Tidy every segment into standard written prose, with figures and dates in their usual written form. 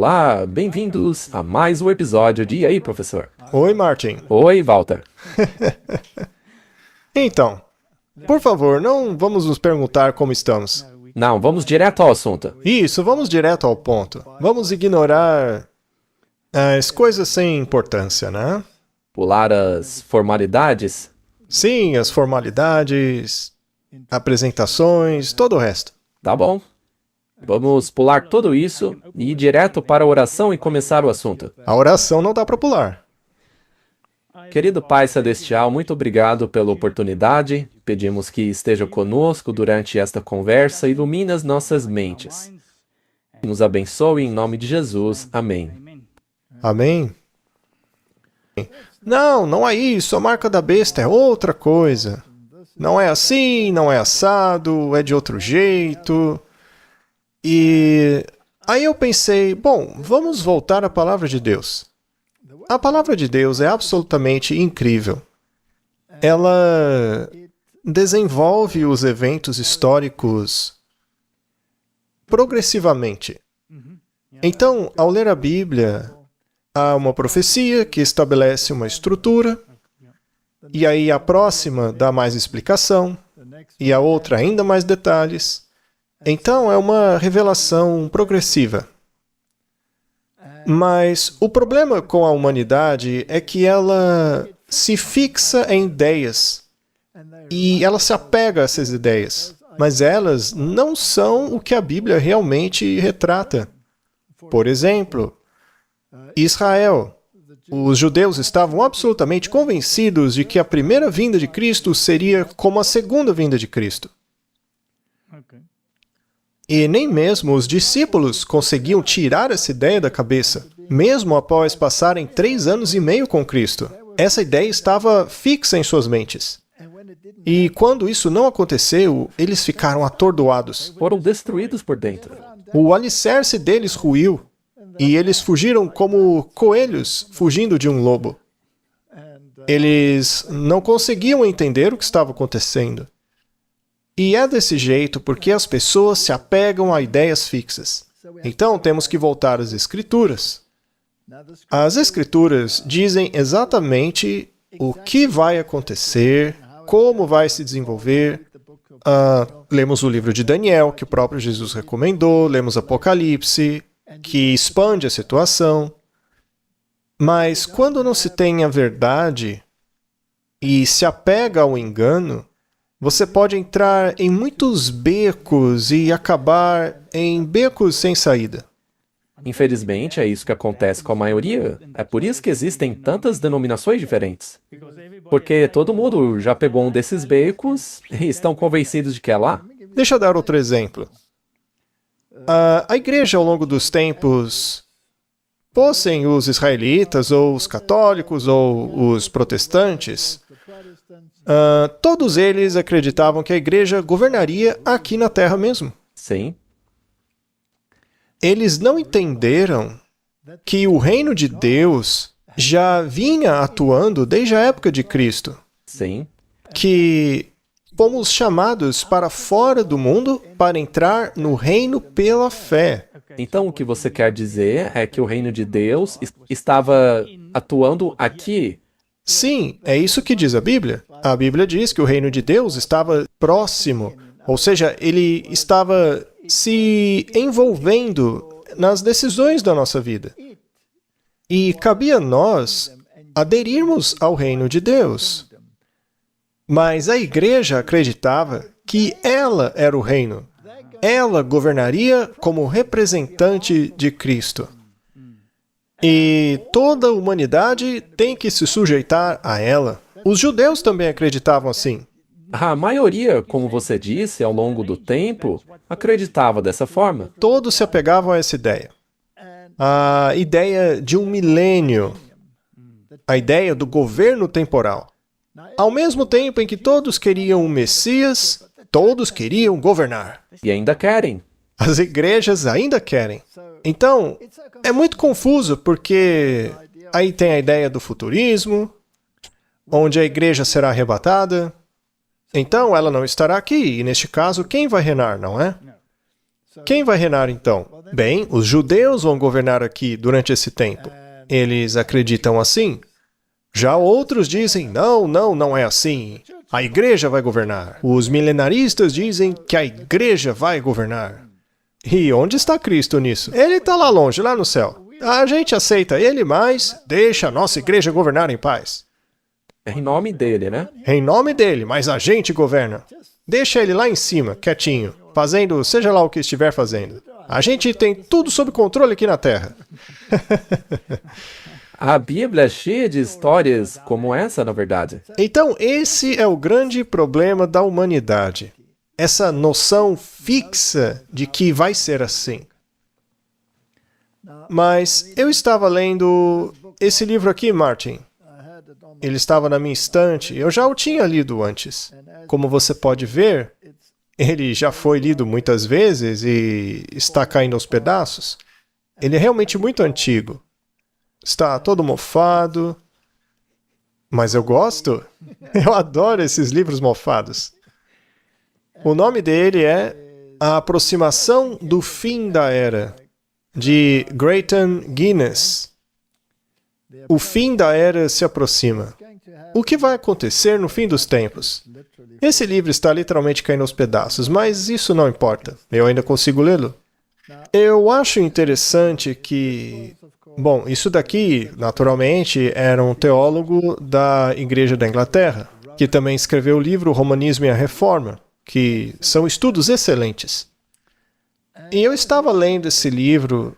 Olá, bem-vindos a mais um episódio de E aí, professor? Oi, Martin. Oi, Walter. Então, por favor, não vamos nos perguntar como estamos. Não, vamos direto ao assunto. Isso, vamos direto ao ponto. Vamos ignorar as coisas sem importância, né? Pular as formalidades? Sim, as formalidades, apresentações, todo o resto. Tá bom. Vamos pular tudo isso e ir direto para a oração e começar o assunto. A oração não dá para pular. Querido Pai Celestial, muito obrigado pela oportunidade. Pedimos que esteja conosco durante esta conversa e ilumine as nossas mentes. Nos abençoe em nome de Jesus. Amém. Amém? Não é isso. A marca da besta é outra coisa. Não é assim, não é assado, é de outro jeito. E aí eu pensei, bom, vamos voltar à palavra de Deus. A palavra de Deus é absolutamente incrível. Ela desenvolve os eventos históricos progressivamente. Então, ao ler a Bíblia, há uma profecia que estabelece uma estrutura, e aí a próxima dá mais explicação, e a outra ainda mais detalhes. Então, é uma revelação progressiva. Mas o problema com a humanidade é que ela se fixa em ideias e ela se apega a essas ideias, mas elas não são o que a Bíblia realmente retrata. Por exemplo, Israel. Os judeus estavam absolutamente convencidos de que a primeira vinda de Cristo seria como a segunda vinda de Cristo. E nem mesmo os discípulos conseguiam tirar essa ideia da cabeça, mesmo após passarem 3 anos e meio com Cristo. Essa ideia estava fixa em suas mentes. E quando isso não aconteceu, eles ficaram atordoados. Foram destruídos por dentro. O alicerce deles ruiu, e eles fugiram como coelhos fugindo de um lobo. Eles não conseguiam entender o que estava acontecendo. E é desse jeito porque as pessoas se apegam a ideias fixas. Então, temos que voltar às Escrituras. As Escrituras dizem exatamente o que vai acontecer, como vai se desenvolver. Lemos o livro de Daniel, que o próprio Jesus recomendou, lemos Apocalipse, que expande a situação. Mas quando não se tem a verdade e se apega ao engano, você pode entrar em muitos becos e acabar em becos sem saída. Infelizmente, é isso que acontece com a maioria. É por isso que existem tantas denominações diferentes. Porque todo mundo já pegou um desses becos e estão convencidos de que é lá. Deixa eu dar outro exemplo. A igreja, ao longo dos tempos, fossem os israelitas, ou os católicos, ou os protestantes, todos eles acreditavam que a igreja governaria aqui na Terra mesmo. Sim. Eles não entenderam que o reino de Deus já vinha atuando desde a época de Cristo. Sim. Que fomos chamados para fora do mundo para entrar no reino pela fé. Então, o que você quer dizer é que o reino de Deus estava atuando aqui. Sim, é isso que diz a Bíblia. A Bíblia diz que o reino de Deus estava próximo, ou seja, ele estava se envolvendo nas decisões da nossa vida. E cabia a nós aderirmos ao reino de Deus. Mas a igreja acreditava que ela era o reino. Ela governaria como representante de Cristo. E toda a humanidade tem que se sujeitar a ela. Os judeus também acreditavam assim. A maioria, como você disse, ao longo do tempo, acreditava dessa forma. Todos se apegavam a essa ideia. A ideia de um milênio. A ideia do governo temporal. Ao mesmo tempo em que todos queriam um Messias, todos queriam governar. E ainda querem. As igrejas ainda querem. Então, é muito confuso porque aí tem a ideia do futurismo, onde a igreja será arrebatada. Então, ela não estará aqui, e neste caso, quem vai reinar, não é? Quem vai reinar então? Bem, os judeus vão governar aqui durante esse tempo. Eles acreditam assim. Já outros dizem, não é assim. A igreja vai governar. Os milenaristas dizem que a igreja vai governar. E onde está Cristo nisso? Ele está lá longe, lá no céu. A gente aceita ele, mas deixa a nossa igreja governar em paz. É em nome dele, né? Em nome dele, mas a gente governa. Deixa ele lá em cima, quietinho, fazendo seja lá o que estiver fazendo. A gente tem tudo sob controle aqui na Terra. A Bíblia é cheia de histórias como essa, na verdade. Então, esse é o grande problema da humanidade. Essa noção fixa de que vai ser assim. Mas eu estava lendo esse livro aqui, Martin. Ele estava na minha estante. Eu já o tinha lido antes. Como você pode ver, ele já foi lido muitas vezes e está caindo aos pedaços. Ele é realmente muito antigo. Está todo mofado. Mas eu gosto. Eu adoro esses livros mofados. O nome dele é A Aproximação do Fim da Era, de Grayton Guinness. O fim da era se aproxima. O que vai acontecer no fim dos tempos? Esse livro está literalmente caindo aos pedaços, mas isso não importa. Eu ainda consigo lê-lo. Eu acho interessante que... Bom, isso daqui, naturalmente, era um teólogo da Igreja da Inglaterra, que também escreveu o livro Romanismo e a Reforma, que são estudos excelentes. E eu estava lendo esse livro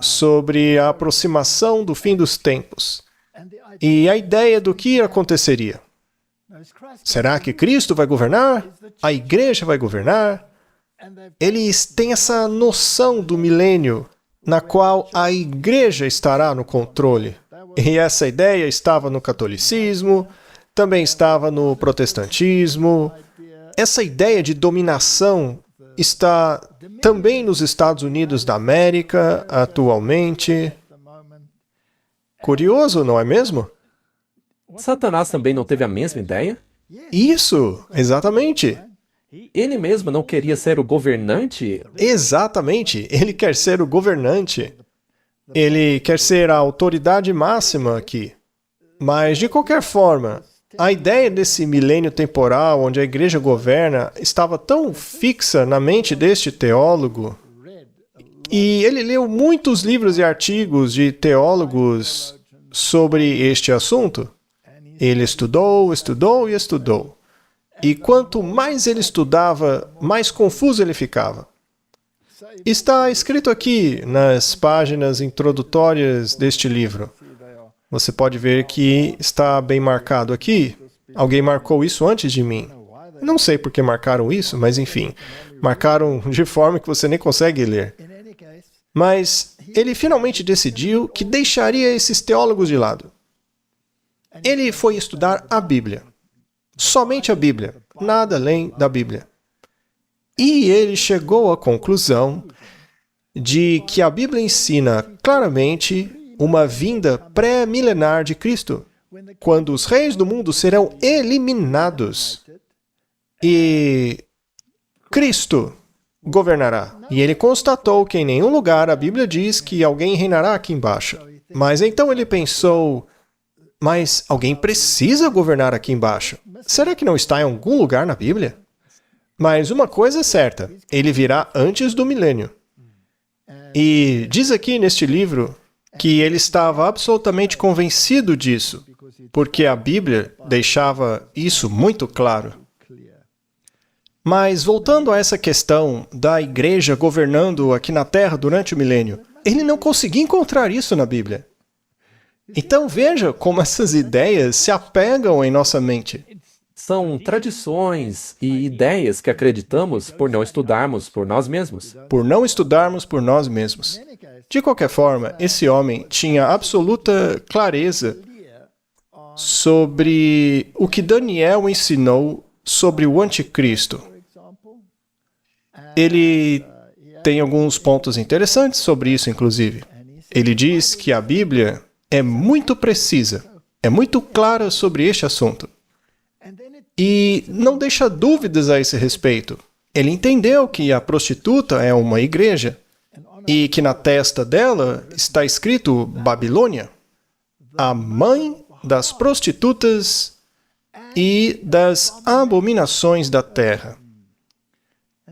sobre a aproximação do fim dos tempos e a ideia do que aconteceria. Será que Cristo vai governar? A igreja vai governar? Eles têm essa noção do milênio na qual a igreja estará no controle. E essa ideia estava no catolicismo, também estava no protestantismo. Essa ideia de dominação está também nos Estados Unidos da América, atualmente. Curioso, não é mesmo? Satanás também não teve a mesma ideia? Isso, exatamente. Ele mesmo não queria ser o governante? Exatamente, ele quer ser o governante. Ele quer ser a autoridade máxima aqui. Mas, de qualquer forma, a ideia desse milênio temporal, onde a igreja governa, estava tão fixa na mente deste teólogo, e ele leu muitos livros e artigos de teólogos sobre este assunto. Ele estudou, estudou e estudou. E quanto mais ele estudava, mais confuso ele ficava. Está escrito aqui nas páginas introdutórias deste livro. Você pode ver que está bem marcado aqui. Alguém marcou isso antes de mim. Não sei por que marcaram isso, mas enfim. Marcaram de forma que você nem consegue ler. Mas ele finalmente decidiu que deixaria esses teólogos de lado. Ele foi estudar a Bíblia. Somente a Bíblia. Nada além da Bíblia. E ele chegou à conclusão de que a Bíblia ensina claramente uma vinda pré-milenar de Cristo, quando os reis do mundo serão eliminados e Cristo governará. E ele constatou que em nenhum lugar a Bíblia diz que alguém reinará aqui embaixo. Mas então ele pensou, mas alguém precisa governar aqui embaixo. Será que não está em algum lugar na Bíblia? Mas uma coisa é certa, ele virá antes do milênio. E diz aqui neste livro que ele estava absolutamente convencido disso, porque a Bíblia deixava isso muito claro. Mas voltando a essa questão da igreja governando aqui na Terra durante o milênio, ele não conseguia encontrar isso na Bíblia. Então veja como essas ideias se apegam em nossa mente. São tradições e ideias que acreditamos por não estudarmos por nós mesmos. Por não estudarmos por nós mesmos. De qualquer forma, esse homem tinha absoluta clareza sobre o que Daniel ensinou sobre o anticristo. Ele tem alguns pontos interessantes sobre isso, inclusive. Ele diz que a Bíblia é muito precisa, é muito clara sobre este assunto. E não deixa dúvidas a esse respeito. Ele entendeu que a prostituta é uma igreja. e que na testa dela está escrito Babilônia, a mãe das prostitutas e das abominações da terra.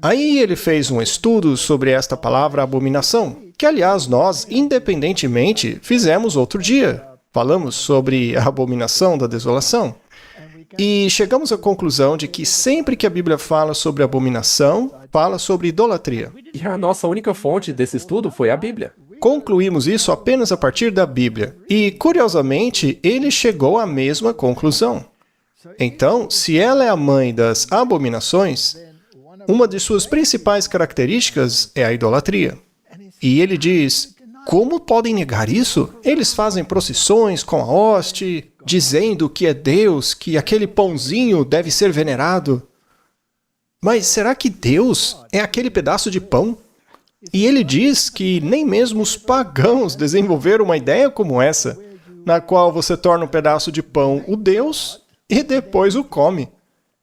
Aí ele fez um estudo sobre esta palavra abominação, que aliás nós, independentemente, fizemos outro dia. Falamos sobre a abominação da desolação. E chegamos à conclusão de que sempre que a Bíblia fala sobre abominação, fala sobre idolatria. E a nossa única fonte desse estudo foi a Bíblia. Concluímos isso apenas a partir da Bíblia. E, curiosamente, ele chegou à mesma conclusão. Então, se ela é a mãe das abominações, uma de suas principais características é a idolatria. E ele diz, como podem negar isso? Eles fazem procissões com a hoste, dizendo que é Deus, que aquele pãozinho deve ser venerado. Mas será que Deus é aquele pedaço de pão? E ele diz que nem mesmo os pagãos desenvolveram uma ideia como essa, na qual você torna um pedaço de pão o Deus e depois o come.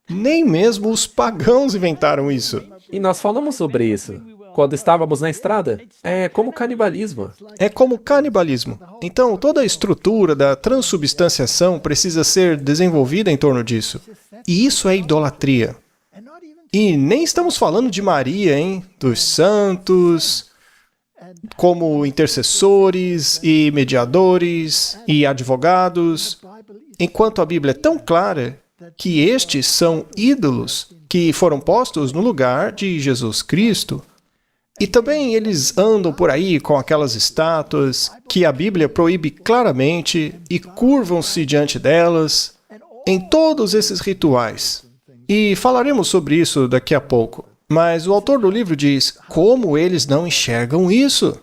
Nem mesmo os pagãos inventaram isso. E nós falamos sobre isso quando estávamos na estrada. É como canibalismo. É como canibalismo. Então, toda a estrutura da transubstanciação precisa ser desenvolvida em torno disso. E isso é idolatria. E nem estamos falando de Maria, hein? Dos santos, como intercessores e mediadores e advogados, enquanto a Bíblia é tão clara que estes são ídolos que foram postos no lugar de Jesus Cristo. E também eles andam por aí com aquelas estátuas que a Bíblia proíbe claramente e curvam-se diante delas em todos esses rituais. E falaremos sobre isso daqui a pouco. Mas o autor do livro diz, como eles não enxergam isso?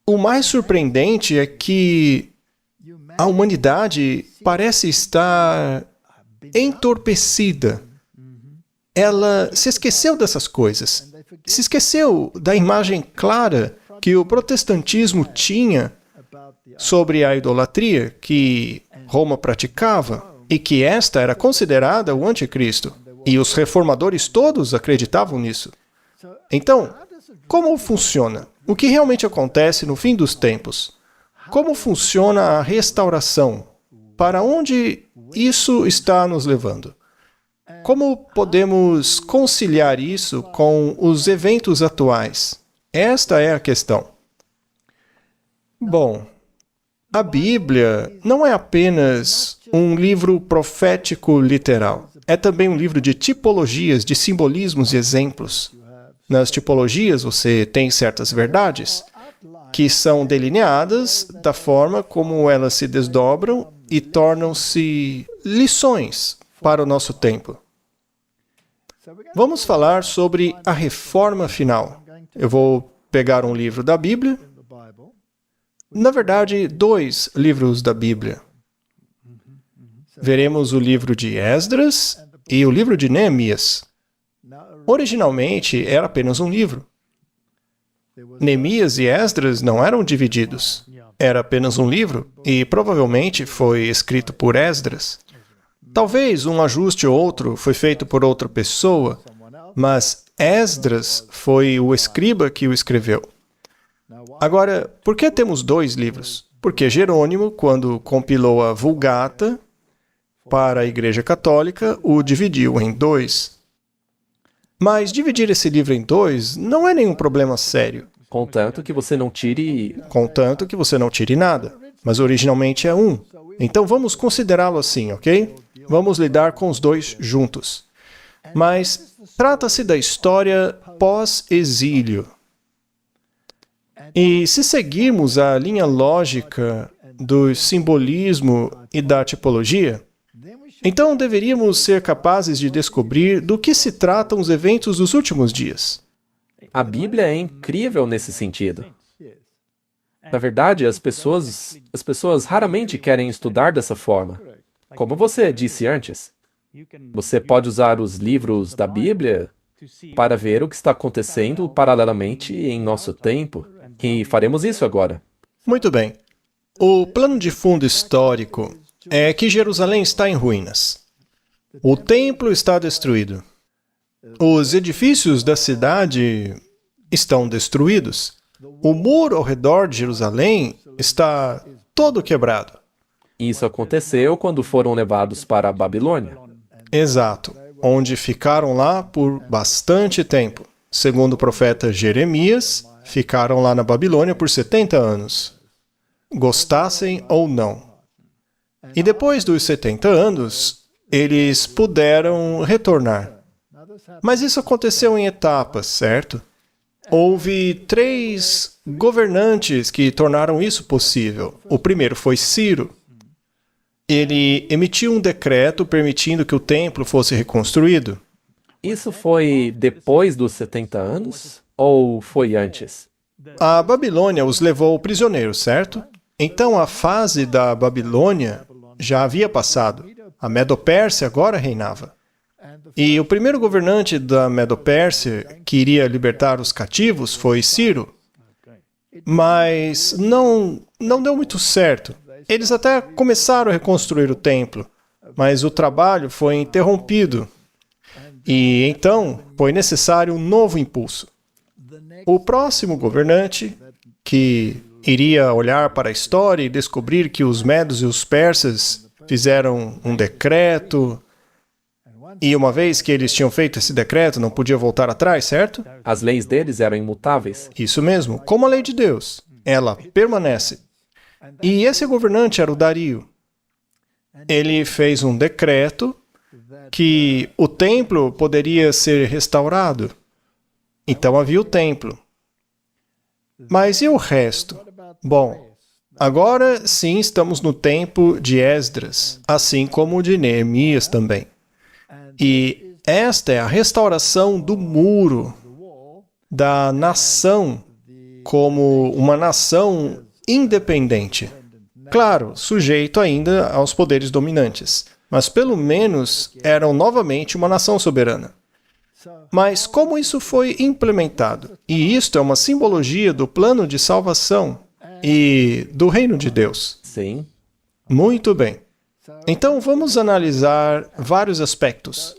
O mais surpreendente é que a humanidade parece estar entorpecida. Ela se esqueceu dessas coisas. Se esqueceu da imagem clara que o protestantismo tinha sobre a idolatria que Roma praticava e que esta era considerada o anticristo. E os reformadores todos acreditavam nisso. Então, como funciona? O que realmente acontece no fim dos tempos? Como funciona a restauração? Para onde isso está nos levando? Como podemos conciliar isso com os eventos atuais? Esta é a questão. Bom, a Bíblia não é apenas um livro profético literal. É também um livro de tipologias, de simbolismos e exemplos. Nas tipologias você tem certas verdades que são delineadas da forma como elas se desdobram e tornam-se lições para o nosso tempo. Vamos falar sobre a reforma final. Eu vou pegar um livro da Bíblia, na verdade, 2 livros da Bíblia. Veremos o livro de Esdras e o livro de Neemias. Originalmente, era apenas um livro. Neemias e Esdras não eram divididos. Era apenas um livro e provavelmente foi escrito por Esdras. Talvez um ajuste ou outro foi feito por outra pessoa, mas Esdras foi o escriba que o escreveu. Agora, por que temos 2 livros? Porque Jerônimo, quando compilou a Vulgata para a Igreja Católica, o dividiu em 2. Mas dividir esse livro em 2 não é nenhum problema sério. Contanto que você não tire... Contanto que você não tire nada. Mas originalmente é 1. Então vamos considerá-lo assim, ok? Vamos lidar com os 2 juntos. Mas trata-se da história pós-exílio. E se seguirmos a linha lógica do simbolismo e da tipologia, então deveríamos ser capazes de descobrir do que se tratam os eventos dos últimos dias. A Bíblia é incrível nesse sentido. Na verdade, as pessoas raramente querem estudar dessa forma. Como você disse antes, você pode usar os livros da Bíblia para ver o que está acontecendo paralelamente em nosso tempo. E faremos isso agora. Muito bem. O plano de fundo histórico é que Jerusalém está em ruínas. O templo está destruído. Os edifícios da cidade estão destruídos. O muro ao redor de Jerusalém está todo quebrado. Isso aconteceu quando foram levados para a Babilônia. Exato, onde ficaram lá por bastante tempo. Segundo o profeta Jeremias, ficaram lá na Babilônia por 70 anos, gostassem ou não. E depois dos 70 anos, eles puderam retornar. Mas isso aconteceu em etapas, certo? Houve 3 governantes que tornaram isso possível. O primeiro foi Ciro. Ele emitiu um decreto permitindo que o templo fosse reconstruído. Isso foi depois dos 70 anos? Ou foi antes? A Babilônia os levou prisioneiros, certo? Então a fase da Babilônia já havia passado. A Medo-Pérsia agora reinava. E o primeiro governante da Medo-Pérsia que iria libertar os cativos foi Ciro. Mas não deu muito certo. Eles até começaram a reconstruir o templo, mas o trabalho foi interrompido. E então foi necessário um novo impulso. O próximo governante, que iria olhar para a história e descobrir que os medos e os persas fizeram um decreto, e uma vez que eles tinham feito esse decreto, não podia voltar atrás, certo? As leis deles eram imutáveis. Isso mesmo, como a lei de Deus. Ela permanece. E esse governante era o Dario. Ele fez um decreto que o templo poderia ser restaurado. Então havia o templo. Mas e o resto? Bom, agora sim estamos no tempo de Esdras, assim como de Neemias também. E esta é a restauração do muro, da nação, como uma nação independente. Claro, sujeito ainda aos poderes dominantes, mas pelo menos eram novamente uma nação soberana. Mas como isso foi implementado? E isto é uma simbologia do plano de salvação e do reino de Deus. Sim. Muito bem. Então vamos analisar vários aspectos.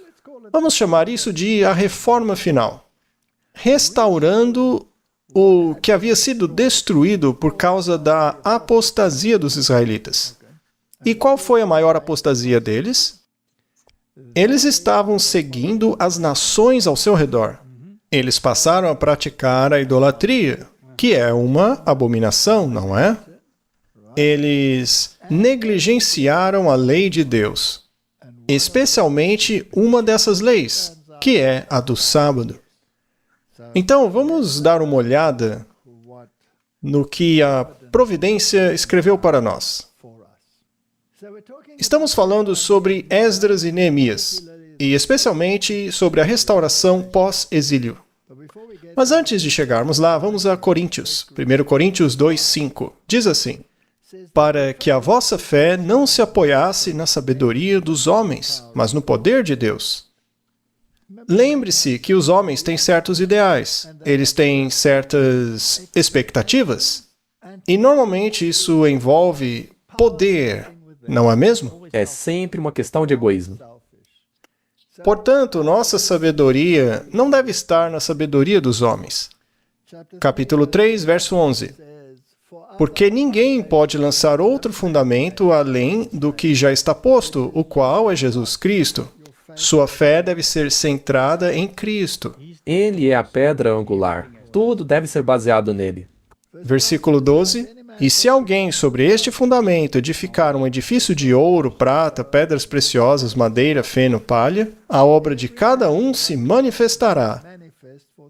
Vamos chamar isso de a reforma final. Restaurando o que havia sido destruído por causa da apostasia dos israelitas. E qual foi a maior apostasia deles? Eles estavam seguindo as nações ao seu redor. Eles passaram a praticar a idolatria, que é uma abominação, não é? Eles negligenciaram a lei de Deus, especialmente uma dessas leis, que é a do sábado. Então, vamos dar uma olhada no que a Providência escreveu para nós. Estamos falando sobre Esdras e Neemias, e especialmente sobre a restauração pós-exílio. Mas antes de chegarmos lá, vamos a Coríntios. 1 Coríntios 2:5. Diz assim: para que a vossa fé não se apoiasse na sabedoria dos homens, mas no poder de Deus. Lembre-se que os homens têm certos ideais, eles têm certas expectativas, e normalmente isso envolve poder, não é mesmo? É sempre uma questão de egoísmo. Portanto, nossa sabedoria não deve estar na sabedoria dos homens. Capítulo 3, verso 11. Porque ninguém pode lançar outro fundamento além do que já está posto, o qual é Jesus Cristo. Sua fé deve ser centrada em Cristo. Ele é a pedra angular. Tudo deve ser baseado nele. Versículo 12. E se alguém sobre este fundamento edificar um edifício de ouro, prata, pedras preciosas, madeira, feno, palha, a obra de cada um se manifestará,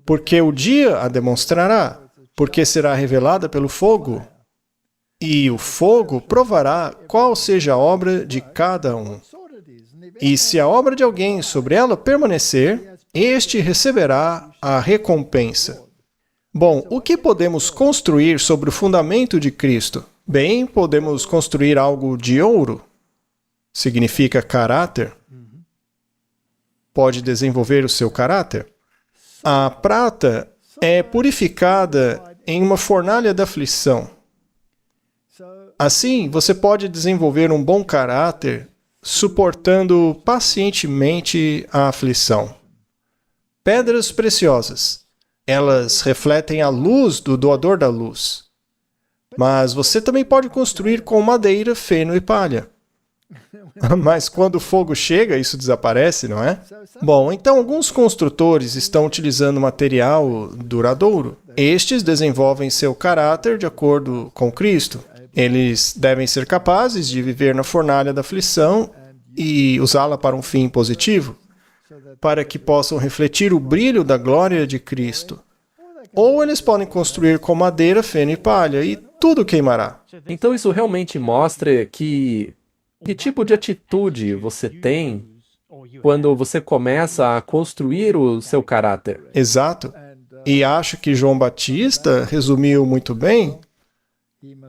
porque o dia a demonstrará, porque será revelada pelo fogo, e o fogo provará qual seja a obra de cada um. E se a obra de alguém sobre ela permanecer, este receberá a recompensa. Bom, o que podemos construir sobre o fundamento de Cristo? Bem, podemos construir algo de ouro. Significa caráter. Pode desenvolver o seu caráter. A prata é purificada em uma fornalha da aflição. Assim, você pode desenvolver um bom caráter suportando pacientemente a aflição. Pedras preciosas. Elas refletem a luz do doador da luz. Mas você também pode construir com madeira, feno e palha. Mas quando o fogo chega, isso desaparece, não é? Bom, então alguns construtores estão utilizando material duradouro. Estes desenvolvem seu caráter de acordo com Cristo. Eles devem ser capazes de viver na fornalha da aflição e usá-la para um fim positivo, para que possam refletir o brilho da glória de Cristo. Ou eles podem construir com madeira, feno e palha, e tudo queimará. Então isso realmente mostra que tipo de atitude você tem quando você começa a construir o seu caráter. Exato. E acho que João Batista resumiu muito bem.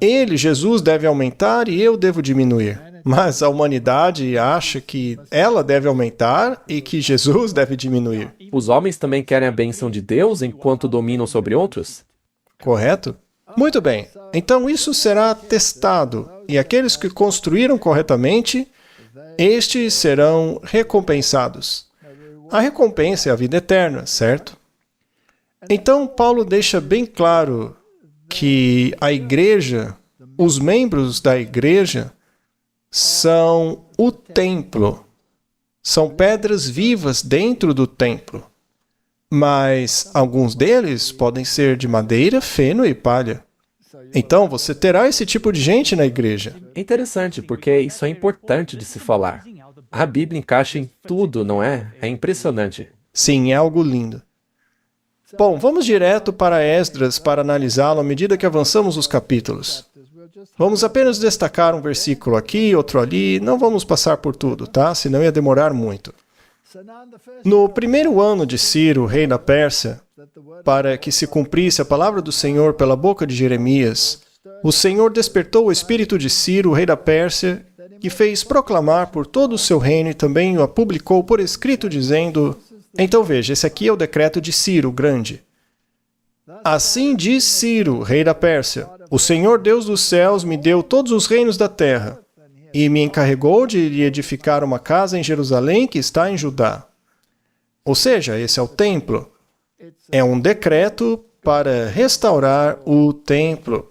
Ele, Jesus, deve aumentar e eu devo diminuir. Mas a humanidade acha que ela deve aumentar e que Jesus deve diminuir. Os homens também querem a bênção de Deus enquanto dominam sobre outros? Correto? Muito bem. Então isso será testado. E aqueles que construíram corretamente, estes serão recompensados. A recompensa é a vida eterna, certo? Então Paulo deixa bem claro que a igreja, os membros da igreja, são o templo. São pedras vivas dentro do templo. Mas alguns deles podem ser de madeira, feno e palha. Então você terá esse tipo de gente na igreja. É interessante, porque isso é importante de se falar. A Bíblia encaixa em tudo, não é? É impressionante. Sim, é algo lindo. Bom, vamos direto para Esdras para analisá-lo à medida que avançamos os capítulos. Vamos apenas destacar um versículo aqui, outro ali, não vamos passar por tudo, tá? Senão ia demorar muito. No primeiro ano de Ciro, rei da Pérsia, para que se cumprisse a palavra do Senhor pela boca de Jeremias, o Senhor despertou o espírito de Ciro, rei da Pérsia, que fez proclamar por todo o seu reino e também o publicou por escrito, dizendo... Então veja, esse aqui é o decreto de Ciro, o grande. Assim diz Ciro, rei da Pérsia, o Senhor Deus dos céus me deu todos os reinos da terra, e me encarregou de lhe edificar uma casa em Jerusalém que está em Judá. Ou seja, esse é o templo. É um decreto para restaurar o templo.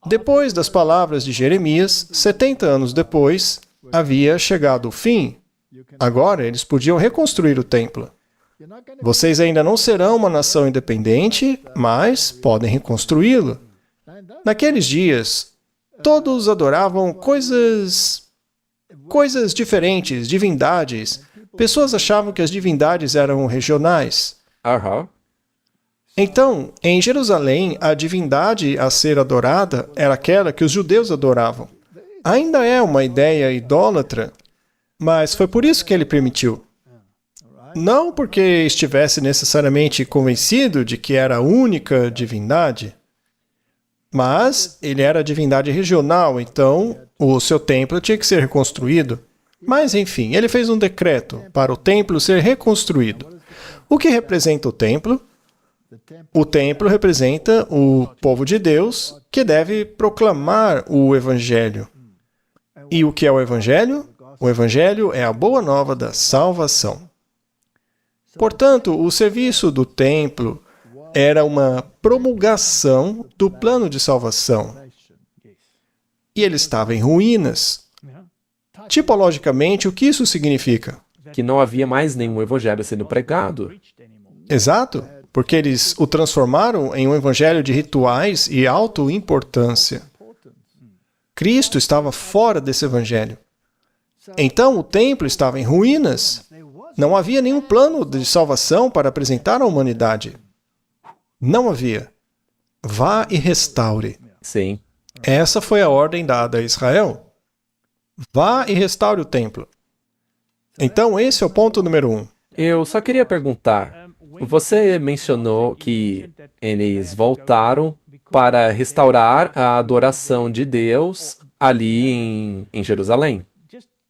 Depois das palavras de Jeremias, 70 anos depois, havia chegado o fim. Agora eles podiam reconstruir o templo. Vocês ainda não serão uma nação independente, mas podem reconstruí-lo. Naqueles dias, todos adoravam coisas diferentes, divindades. Pessoas achavam que as divindades eram regionais. Aham. Então, em Jerusalém, a divindade a ser adorada era aquela que os judeus adoravam. Ainda é uma ideia idólatra, mas foi por isso que ele permitiu. Não porque estivesse necessariamente convencido de que era a única divindade, mas ele era a divindade regional, então o seu templo tinha que ser reconstruído. Mas, enfim, ele fez um decreto para o templo ser reconstruído. O que representa o templo? O templo representa o povo de Deus que deve proclamar o Evangelho. E o que é o Evangelho? O Evangelho é a boa nova da salvação. Portanto, o serviço do templo era uma promulgação do plano de salvação. E ele estava em ruínas. Tipologicamente, o que isso significa? Que não havia mais nenhum evangelho sendo pregado. Exato, porque eles o transformaram em um evangelho de rituais e autoimportância. Cristo estava fora desse evangelho. Então, o templo estava em ruínas. Não havia nenhum plano de salvação para apresentar à humanidade. Não havia. Vá e restaure. Sim. Essa foi a ordem dada a Israel. Vá e restaure o templo. Então, esse é o ponto número 1. Eu só queria perguntar, você mencionou que eles voltaram para restaurar a adoração de Deus ali em Jerusalém.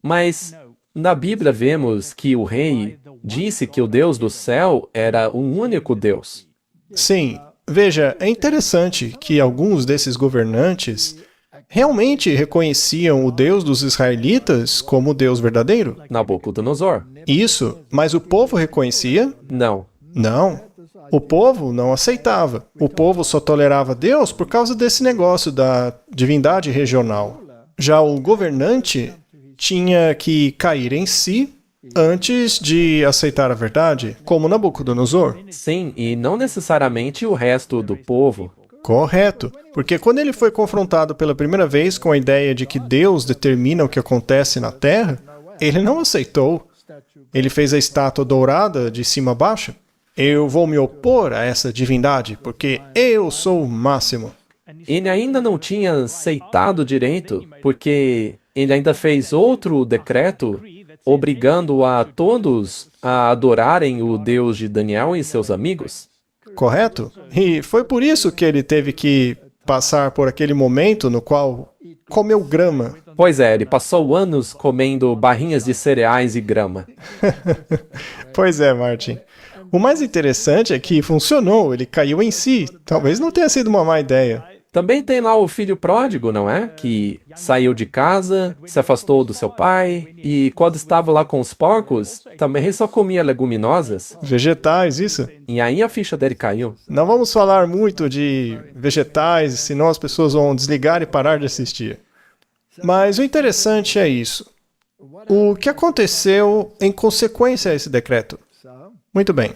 Mas na Bíblia vemos que o rei disse que o Deus do céu era um único Deus. Sim. Veja, é interessante que alguns desses governantes realmente reconheciam o Deus dos israelitas como o Deus verdadeiro. Nabucodonosor. Isso, mas o povo reconhecia? Não. Não. O povo não aceitava. O povo só tolerava Deus por causa desse negócio da divindade regional. Já o governante tinha que cair em si antes de aceitar a verdade, como Nabucodonosor. Sim, e não necessariamente o resto do povo. Correto, porque quando ele foi confrontado pela primeira vez com a ideia de que Deus determina o que acontece na Terra, ele não aceitou. Ele fez a estátua dourada de cima a baixo. Eu vou me opor a essa divindade, porque eu sou o máximo. Ele ainda não tinha aceitado direito, porque ele ainda fez outro decreto obrigando a todos a adorarem o Deus de Daniel e seus amigos. Correto? E foi por isso que ele teve que passar por aquele momento no qual comeu grama. Pois é, ele passou anos comendo barrinhas de cereais e grama. Pois é, Martin. O mais interessante é que funcionou, ele caiu em si. Talvez não tenha sido uma má ideia. Também tem lá o filho pródigo, não é? Que saiu de casa, se afastou do seu pai, e quando estava lá com os porcos, também só comia leguminosas. Vegetais, isso? E aí a ficha dele caiu. Não vamos falar muito de vegetais, senão as pessoas vão desligar e parar de assistir. Mas o interessante é isso. O que aconteceu em consequência a esse decreto? Muito bem.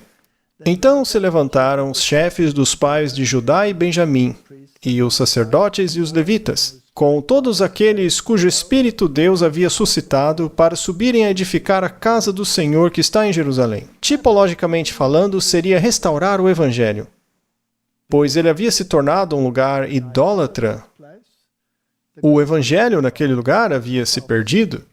Então se levantaram os chefes dos pais de Judá e Benjamim, e os sacerdotes e os levitas, com todos aqueles cujo espírito Deus havia suscitado para subirem a edificar a casa do Senhor que está em Jerusalém. Tipologicamente falando, seria restaurar o evangelho, pois ele havia se tornado um lugar idólatra. O evangelho naquele lugar havia se perdido.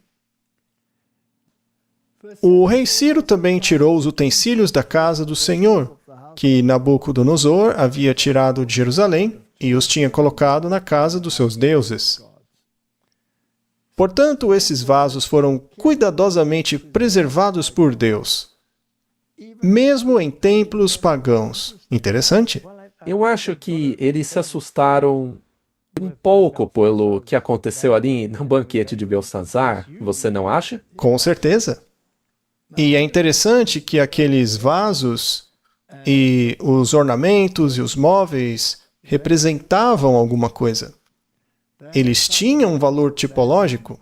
O rei Ciro também tirou os utensílios da casa do Senhor, que Nabucodonosor havia tirado de Jerusalém, e os tinha colocado na casa dos seus deuses. Portanto, esses vasos foram cuidadosamente preservados por Deus, mesmo em templos pagãos. Interessante? Eu acho que eles se assustaram um pouco pelo que aconteceu ali no banquete de Belsazar, você não acha? Com certeza. E é interessante que aqueles vasos e os ornamentos e os móveis representavam alguma coisa. Eles tinham um valor tipológico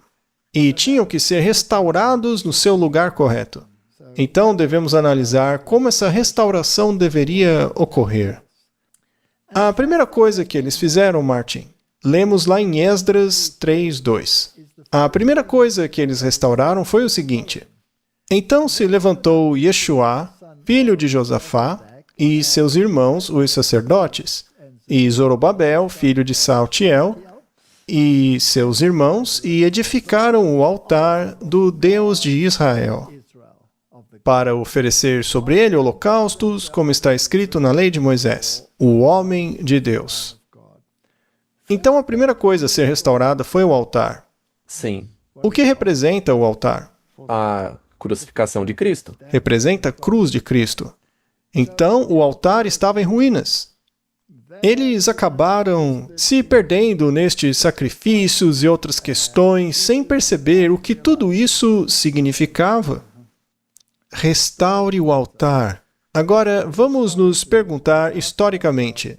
e tinham que ser restaurados no seu lugar correto. Então devemos analisar como essa restauração deveria ocorrer. A primeira coisa que eles fizeram, Martin, lemos lá em Esdras 3:2. A primeira coisa que eles restauraram foi o seguinte: então se levantou Yeshua, filho de Josafá, e seus irmãos, os sacerdotes, e Zorobabel, filho de Saltiel, e seus irmãos, e edificaram o altar do Deus de Israel, para oferecer sobre ele holocaustos, como está escrito na lei de Moisés, o homem de Deus. Então a primeira coisa a ser restaurada foi o altar. Sim. O que representa o altar? A crucificação de Cristo. Representa a cruz de Cristo. Então o altar estava em ruínas. Eles acabaram se perdendo nestes sacrifícios e outras questões sem perceber o que tudo isso significava. Restaure o altar. Agora, vamos nos perguntar historicamente.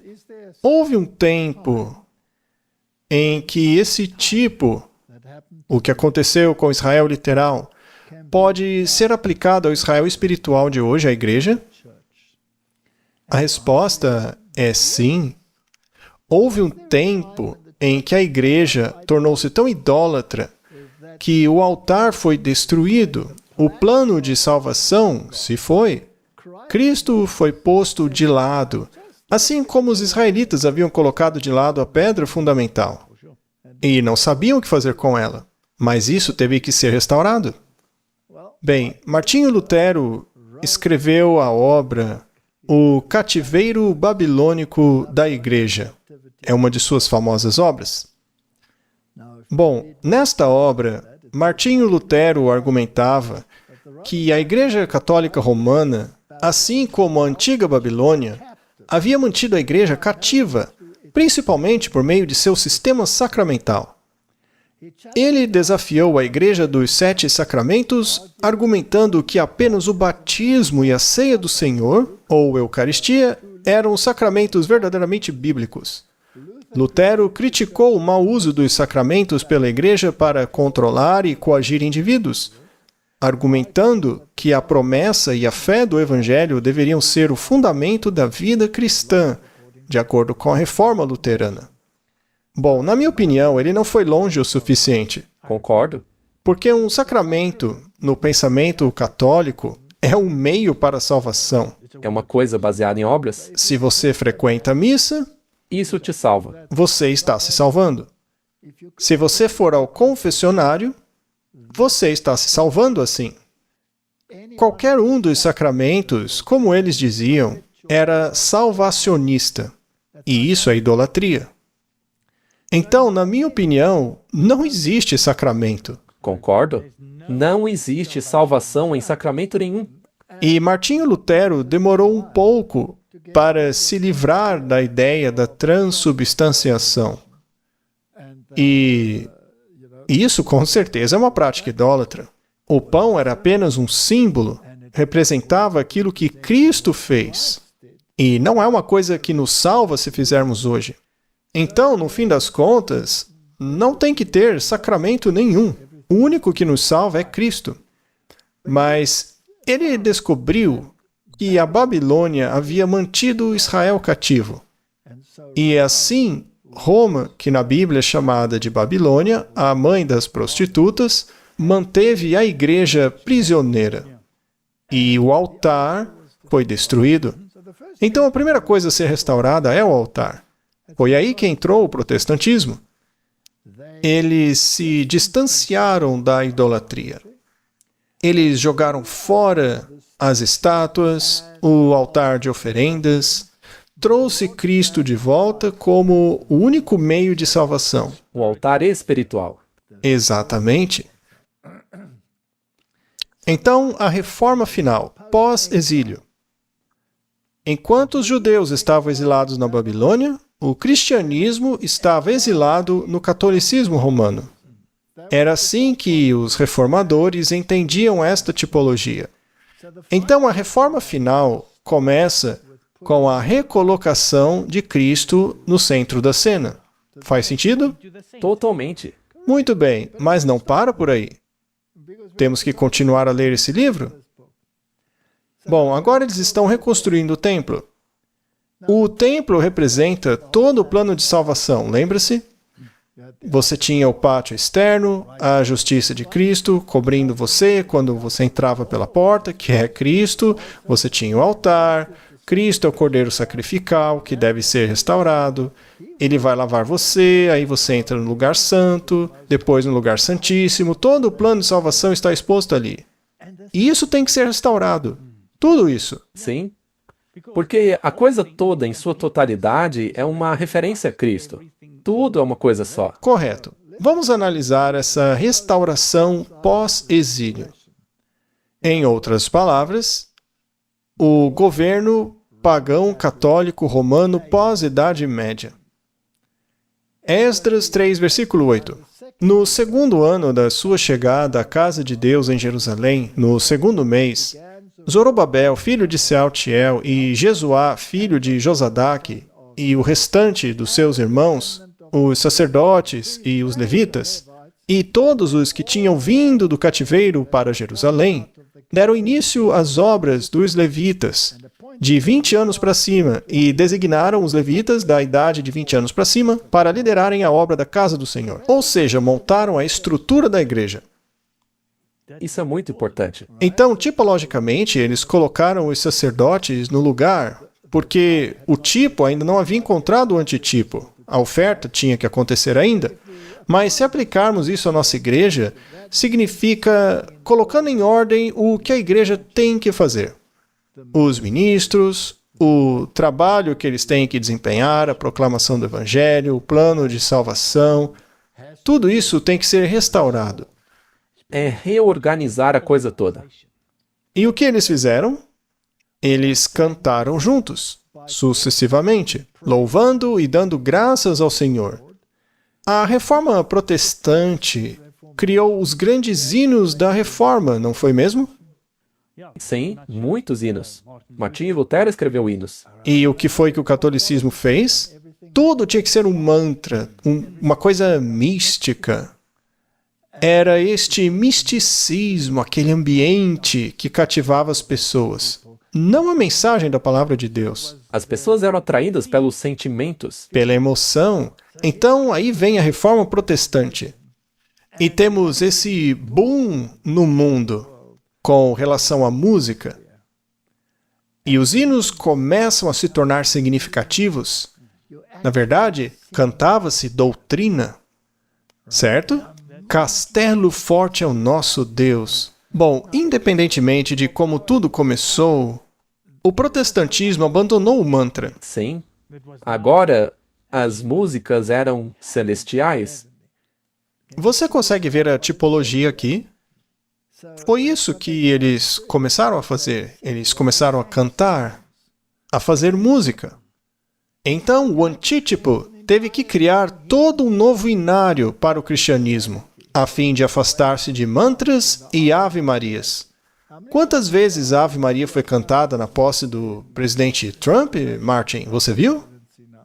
Houve um tempo em que esse tipo, o que aconteceu com Israel literal, pode ser aplicado ao Israel espiritual de hoje, à igreja? A resposta é sim. Houve um tempo em que a igreja tornou-se tão idólatra que o altar foi destruído, o plano de salvação se foi. Cristo foi posto de lado, assim como os israelitas haviam colocado de lado a pedra fundamental. E não sabiam o que fazer com ela, mas isso teve que ser restaurado. Bem, Martinho Lutero escreveu a obra O Cativeiro Babilônico da Igreja. É uma de suas famosas obras. Bom, nesta obra, Martinho Lutero argumentava que a Igreja Católica Romana, assim como a antiga Babilônia, havia mantido a Igreja cativa, principalmente por meio de seu sistema sacramental. Ele desafiou a Igreja dos Sete Sacramentos, argumentando que apenas o batismo e a ceia do Senhor, ou Eucaristia, eram sacramentos verdadeiramente bíblicos. Lutero criticou o mau uso dos sacramentos pela Igreja para controlar e coagir indivíduos, argumentando que a promessa e a fé do Evangelho deveriam ser o fundamento da vida cristã, de acordo com a Reforma Luterana. Bom, na minha opinião, ele não foi longe o suficiente. Concordo. Porque um sacramento, no pensamento católico, é um meio para a salvação. É uma coisa baseada em obras? Se você frequenta a missa, Isso te salva. você está se salvando. Se você for ao confessionário, você está se salvando assim. Qualquer um dos sacramentos, como eles diziam, era salvacionista. E isso é idolatria. Então, na minha opinião, não existe sacramento. Concordo? Não existe salvação em sacramento nenhum. E Martinho Lutero demorou um pouco para se livrar da ideia da transubstanciação. E isso, com certeza, é uma prática idólatra. O pão era apenas um símbolo, representava aquilo que Cristo fez. E não é uma coisa que nos salva se fizermos hoje. Então, no fim das contas, não tem que ter sacramento nenhum. O único que nos salva é Cristo. Mas ele descobriu que a Babilônia havia mantido Israel cativo. E assim, Roma, que na Bíblia é chamada de Babilônia, a mãe das prostitutas, manteve a igreja prisioneira. E o altar foi destruído. Então, a primeira coisa a ser restaurada é o altar. Foi aí que entrou o protestantismo. Eles se distanciaram da idolatria. Eles jogaram fora as estátuas, o altar de oferendas, trouxe Cristo de volta como o único meio de salvação. O altar espiritual. Exatamente. Então, a reforma final, pós-exílio. Enquanto os judeus estavam exilados na Babilônia, o cristianismo estava exilado no catolicismo romano. Era assim que os reformadores entendiam esta tipologia. Então, a reforma final começa com a recolocação de Cristo no centro da cena. Faz sentido? Totalmente. Muito bem, mas não para por aí. Temos que continuar a ler esse livro? Bom, agora eles estão reconstruindo o templo. O templo representa todo o plano de salvação, lembra-se? Você tinha o pátio externo, a justiça de Cristo cobrindo você quando você entrava pela porta, que é Cristo. Você tinha o altar, Cristo é o cordeiro sacrificial, que deve ser restaurado. Ele vai lavar você, aí você entra no lugar santo, depois no lugar santíssimo. Todo o plano de salvação está exposto ali. E isso tem que ser restaurado. Tudo isso. Sim. Porque a coisa toda, em sua totalidade, é uma referência a Cristo. Tudo é uma coisa só. Correto. Vamos analisar essa restauração pós-exílio. Em outras palavras, o governo pagão católico romano pós-Idade Média. Esdras 3, versículo 8. No segundo ano da sua chegada à casa de Deus em Jerusalém, no segundo mês, Zorobabel, filho de Sealtiel, e Jesuá, filho de Josadaque, e o restante dos seus irmãos, os sacerdotes e os levitas, e todos os que tinham vindo do cativeiro para Jerusalém, deram início às obras dos levitas, de 20 anos para cima, e designaram os levitas da idade de 20 anos para cima para liderarem a obra da casa do Senhor. Ou seja, montaram a estrutura da igreja. Isso é muito importante. Então, tipologicamente, eles colocaram os sacerdotes no lugar, porque o tipo ainda não havia encontrado o antitipo. A oferta tinha que acontecer ainda. Mas se aplicarmos isso à nossa igreja, significa colocando em ordem o que a igreja tem que fazer. Os ministros, o trabalho que eles têm que desempenhar, a proclamação do evangelho, o plano de salvação, tudo isso tem que ser restaurado. É reorganizar a coisa toda. E o que eles fizeram? Eles cantaram juntos, sucessivamente, louvando e dando graças ao Senhor. A Reforma Protestante criou os grandes hinos da Reforma, não foi mesmo? Sim, muitos hinos. Martinho Lutero escreveu hinos. E o que foi que o catolicismo fez? Tudo tinha que ser um mantra, uma coisa mística. Era este misticismo, aquele ambiente que cativava as pessoas. Não a mensagem da palavra de Deus. As pessoas eram atraídas pelos sentimentos. Pela emoção. Então, aí vem a Reforma Protestante. E temos esse boom no mundo com relação à música. E os hinos começam a se tornar significativos. Na verdade, cantava-se doutrina, certo? Castelo forte é o nosso Deus. Bom, independentemente de como tudo começou, o protestantismo abandonou o mantra. Sim. Agora, as músicas eram celestiais. Você consegue ver a tipologia aqui? Foi isso que eles começaram a fazer. Eles começaram a cantar, a fazer música. Então, o Antítipo teve que criar todo um novo inário para o cristianismo, a fim de afastar-se de mantras e ave-marias. Quantas vezes a Ave Maria foi cantada na posse do presidente Trump, Martin? Você viu?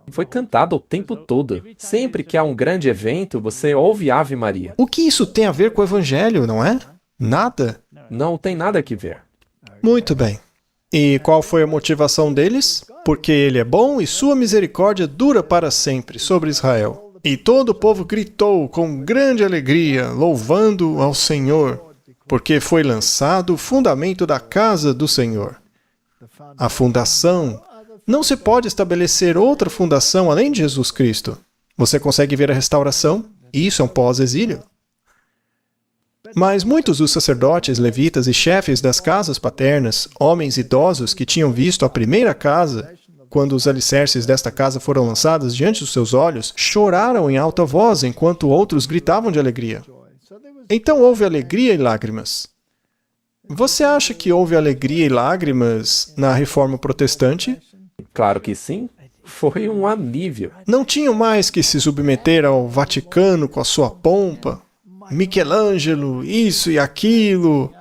Foi cantado o tempo todo. Sempre que há um grande evento, você ouve Ave Maria. O que isso tem a ver com o evangelho, não é? Nada. Não tem nada que ver. Muito bem. E qual foi a motivação deles? Porque ele é bom e sua misericórdia dura para sempre sobre Israel. E todo o povo gritou com grande alegria, louvando ao Senhor, porque foi lançado o fundamento da casa do Senhor. A fundação. Não se pode estabelecer outra fundação além de Jesus Cristo. Você consegue ver a restauração? Isso é um pós-exílio. Mas muitos dos sacerdotes, levitas e chefes das casas paternas, homens idosos que tinham visto a primeira casa, quando os alicerces desta casa foram lançados diante dos seus olhos, choraram em alta voz, enquanto outros gritavam de alegria. Então houve alegria e lágrimas. Você acha que houve alegria e lágrimas na Reforma Protestante? Claro que sim. Foi um alívio. Não tinham mais que se submeter ao Vaticano com a sua pompa. Michelangelo, isso e aquilo.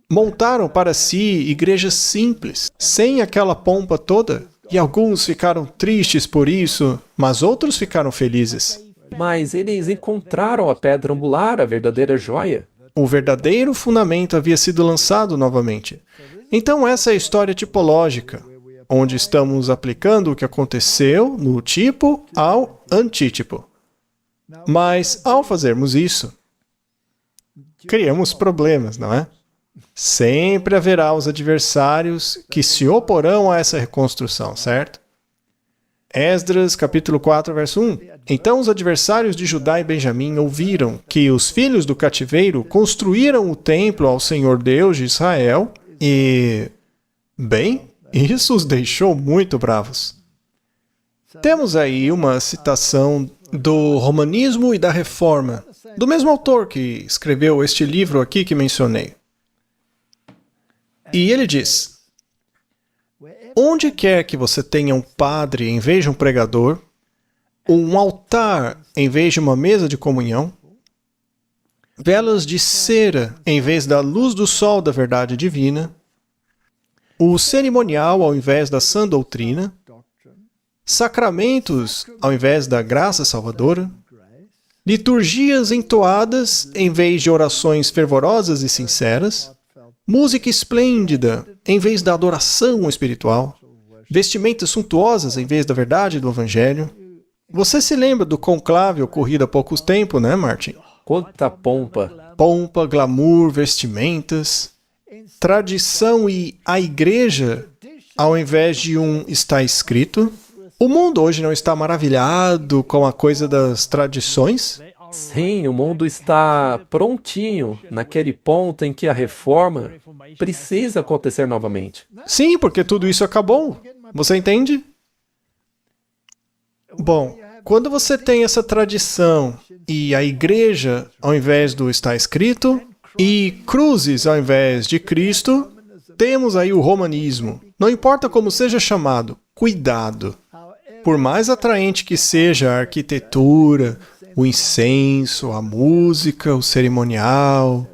Montaram para si igrejas simples, sem aquela pompa toda. E alguns ficaram tristes por isso, mas outros ficaram felizes. Mas eles encontraram a pedra angular, a verdadeira joia. O verdadeiro fundamento havia sido lançado novamente. Então essa é a história tipológica, onde estamos aplicando o que aconteceu no tipo ao antítipo. Mas, ao fazermos isso, criamos problemas, não é? Sempre haverá os adversários que se oporão a essa reconstrução, certo? Esdras, capítulo 4, verso 1. Então os adversários de Judá e Benjamim ouviram que os filhos do cativeiro construíram o templo ao Senhor Deus de Israel e... Bem, isso os deixou muito bravos. Temos aí uma citação do Romanismo e da Reforma, do mesmo autor que escreveu este livro aqui que mencionei. E ele diz: onde quer que você tenha um padre em vez de um pregador, um altar em vez de uma mesa de comunhão, velas de cera em vez da luz do sol da verdade divina, o cerimonial ao invés da sã doutrina, sacramentos ao invés da graça salvadora, liturgias entoadas em vez de orações fervorosas e sinceras, música esplêndida em vez da adoração espiritual, vestimentas suntuosas em vez da verdade do Evangelho. Você se lembra do conclave ocorrido há pouco tempo, né, Martin? Quanta pompa! Pompa, glamour, vestimentas, tradição e a igreja, ao invés de um está escrito. O mundo hoje não está maravilhado com a coisa das tradições? Sim, o mundo está prontinho naquele ponto em que a reforma precisa acontecer novamente. Sim, porque tudo isso acabou. Você entende? Bom, quando você tem essa tradição e a igreja ao invés do está escrito e cruzes ao invés de Cristo, temos aí o romanismo. Não importa como seja chamado, cuidado. Por mais atraente que seja a arquitetura, o incenso, a música, o cerimonial,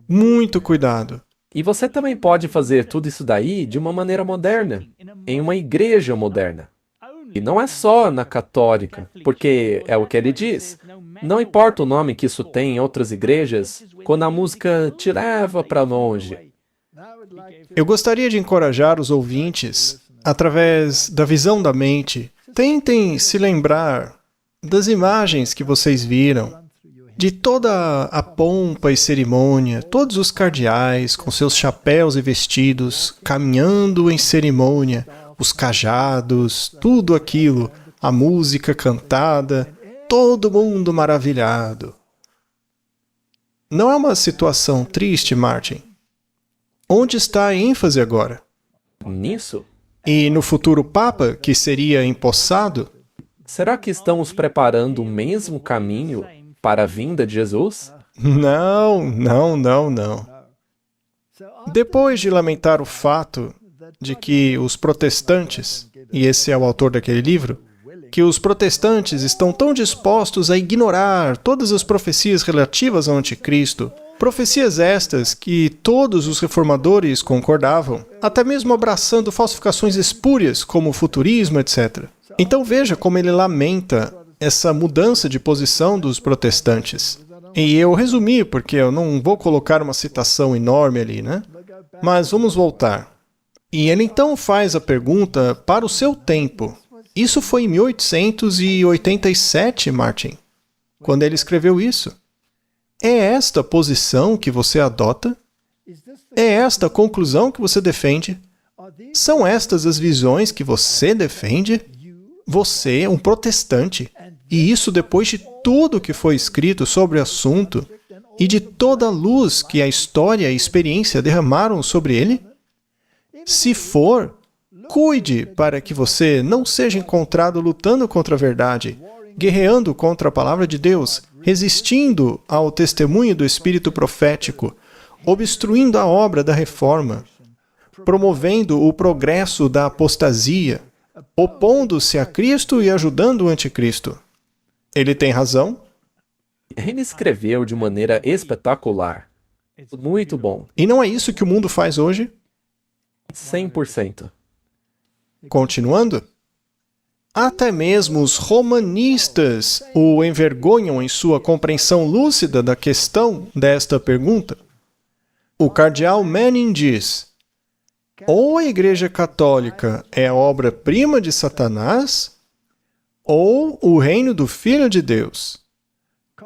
muito cuidado. E você também pode fazer tudo isso daí de uma maneira moderna, em uma igreja moderna. E não é só na católica, porque é o que ele diz. Não importa o nome que isso tem em outras igrejas, quando a música te leva para longe. Eu gostaria de encorajar os ouvintes, através da visão da mente, tentem se lembrar das imagens que vocês viram, de toda a pompa e cerimônia, todos os cardeais com seus chapéus e vestidos, caminhando em cerimônia, os cajados, tudo aquilo, a música cantada, todo mundo maravilhado. Não é uma situação triste, Martin? Onde está a ênfase agora? Nisso? E no futuro Papa, que seria empossado? Será que estamos preparando o mesmo caminho para a vinda de Jesus? Não. Depois de lamentar o fato de que os protestantes, e esse é o autor daquele livro, que os protestantes estão tão dispostos a ignorar todas as profecias relativas ao anticristo, profecias estas que todos os reformadores concordavam, até mesmo abraçando falsificações espúrias como o futurismo, etc. Então veja como ele lamenta essa mudança de posição dos protestantes. E eu resumi, porque eu não vou colocar uma citação enorme ali, né? Mas vamos voltar. E ele então faz a pergunta para o seu tempo. Isso foi em 1887, Martin, quando ele escreveu isso. É esta a posição que você adota? É esta a conclusão que você defende? São estas as visões que você defende? Você é um protestante, e isso depois de tudo que foi escrito sobre o assunto e de toda a luz que a história e a experiência derramaram sobre ele? Se for, cuide para que você não seja encontrado lutando contra a verdade, guerreando contra a palavra de Deus, resistindo ao testemunho do Espírito profético, obstruindo a obra da reforma, promovendo o progresso da apostasia, opondo-se a Cristo e ajudando o anticristo. Ele tem razão? Ele escreveu de maneira espetacular. Muito bom. E não é isso que o mundo faz hoje? 100%. Continuando. Até mesmo os romanistas o envergonham em sua compreensão lúcida da questão desta pergunta. O cardeal Manning diz: ou a Igreja Católica é a obra-prima de Satanás, ou o reino do Filho de Deus.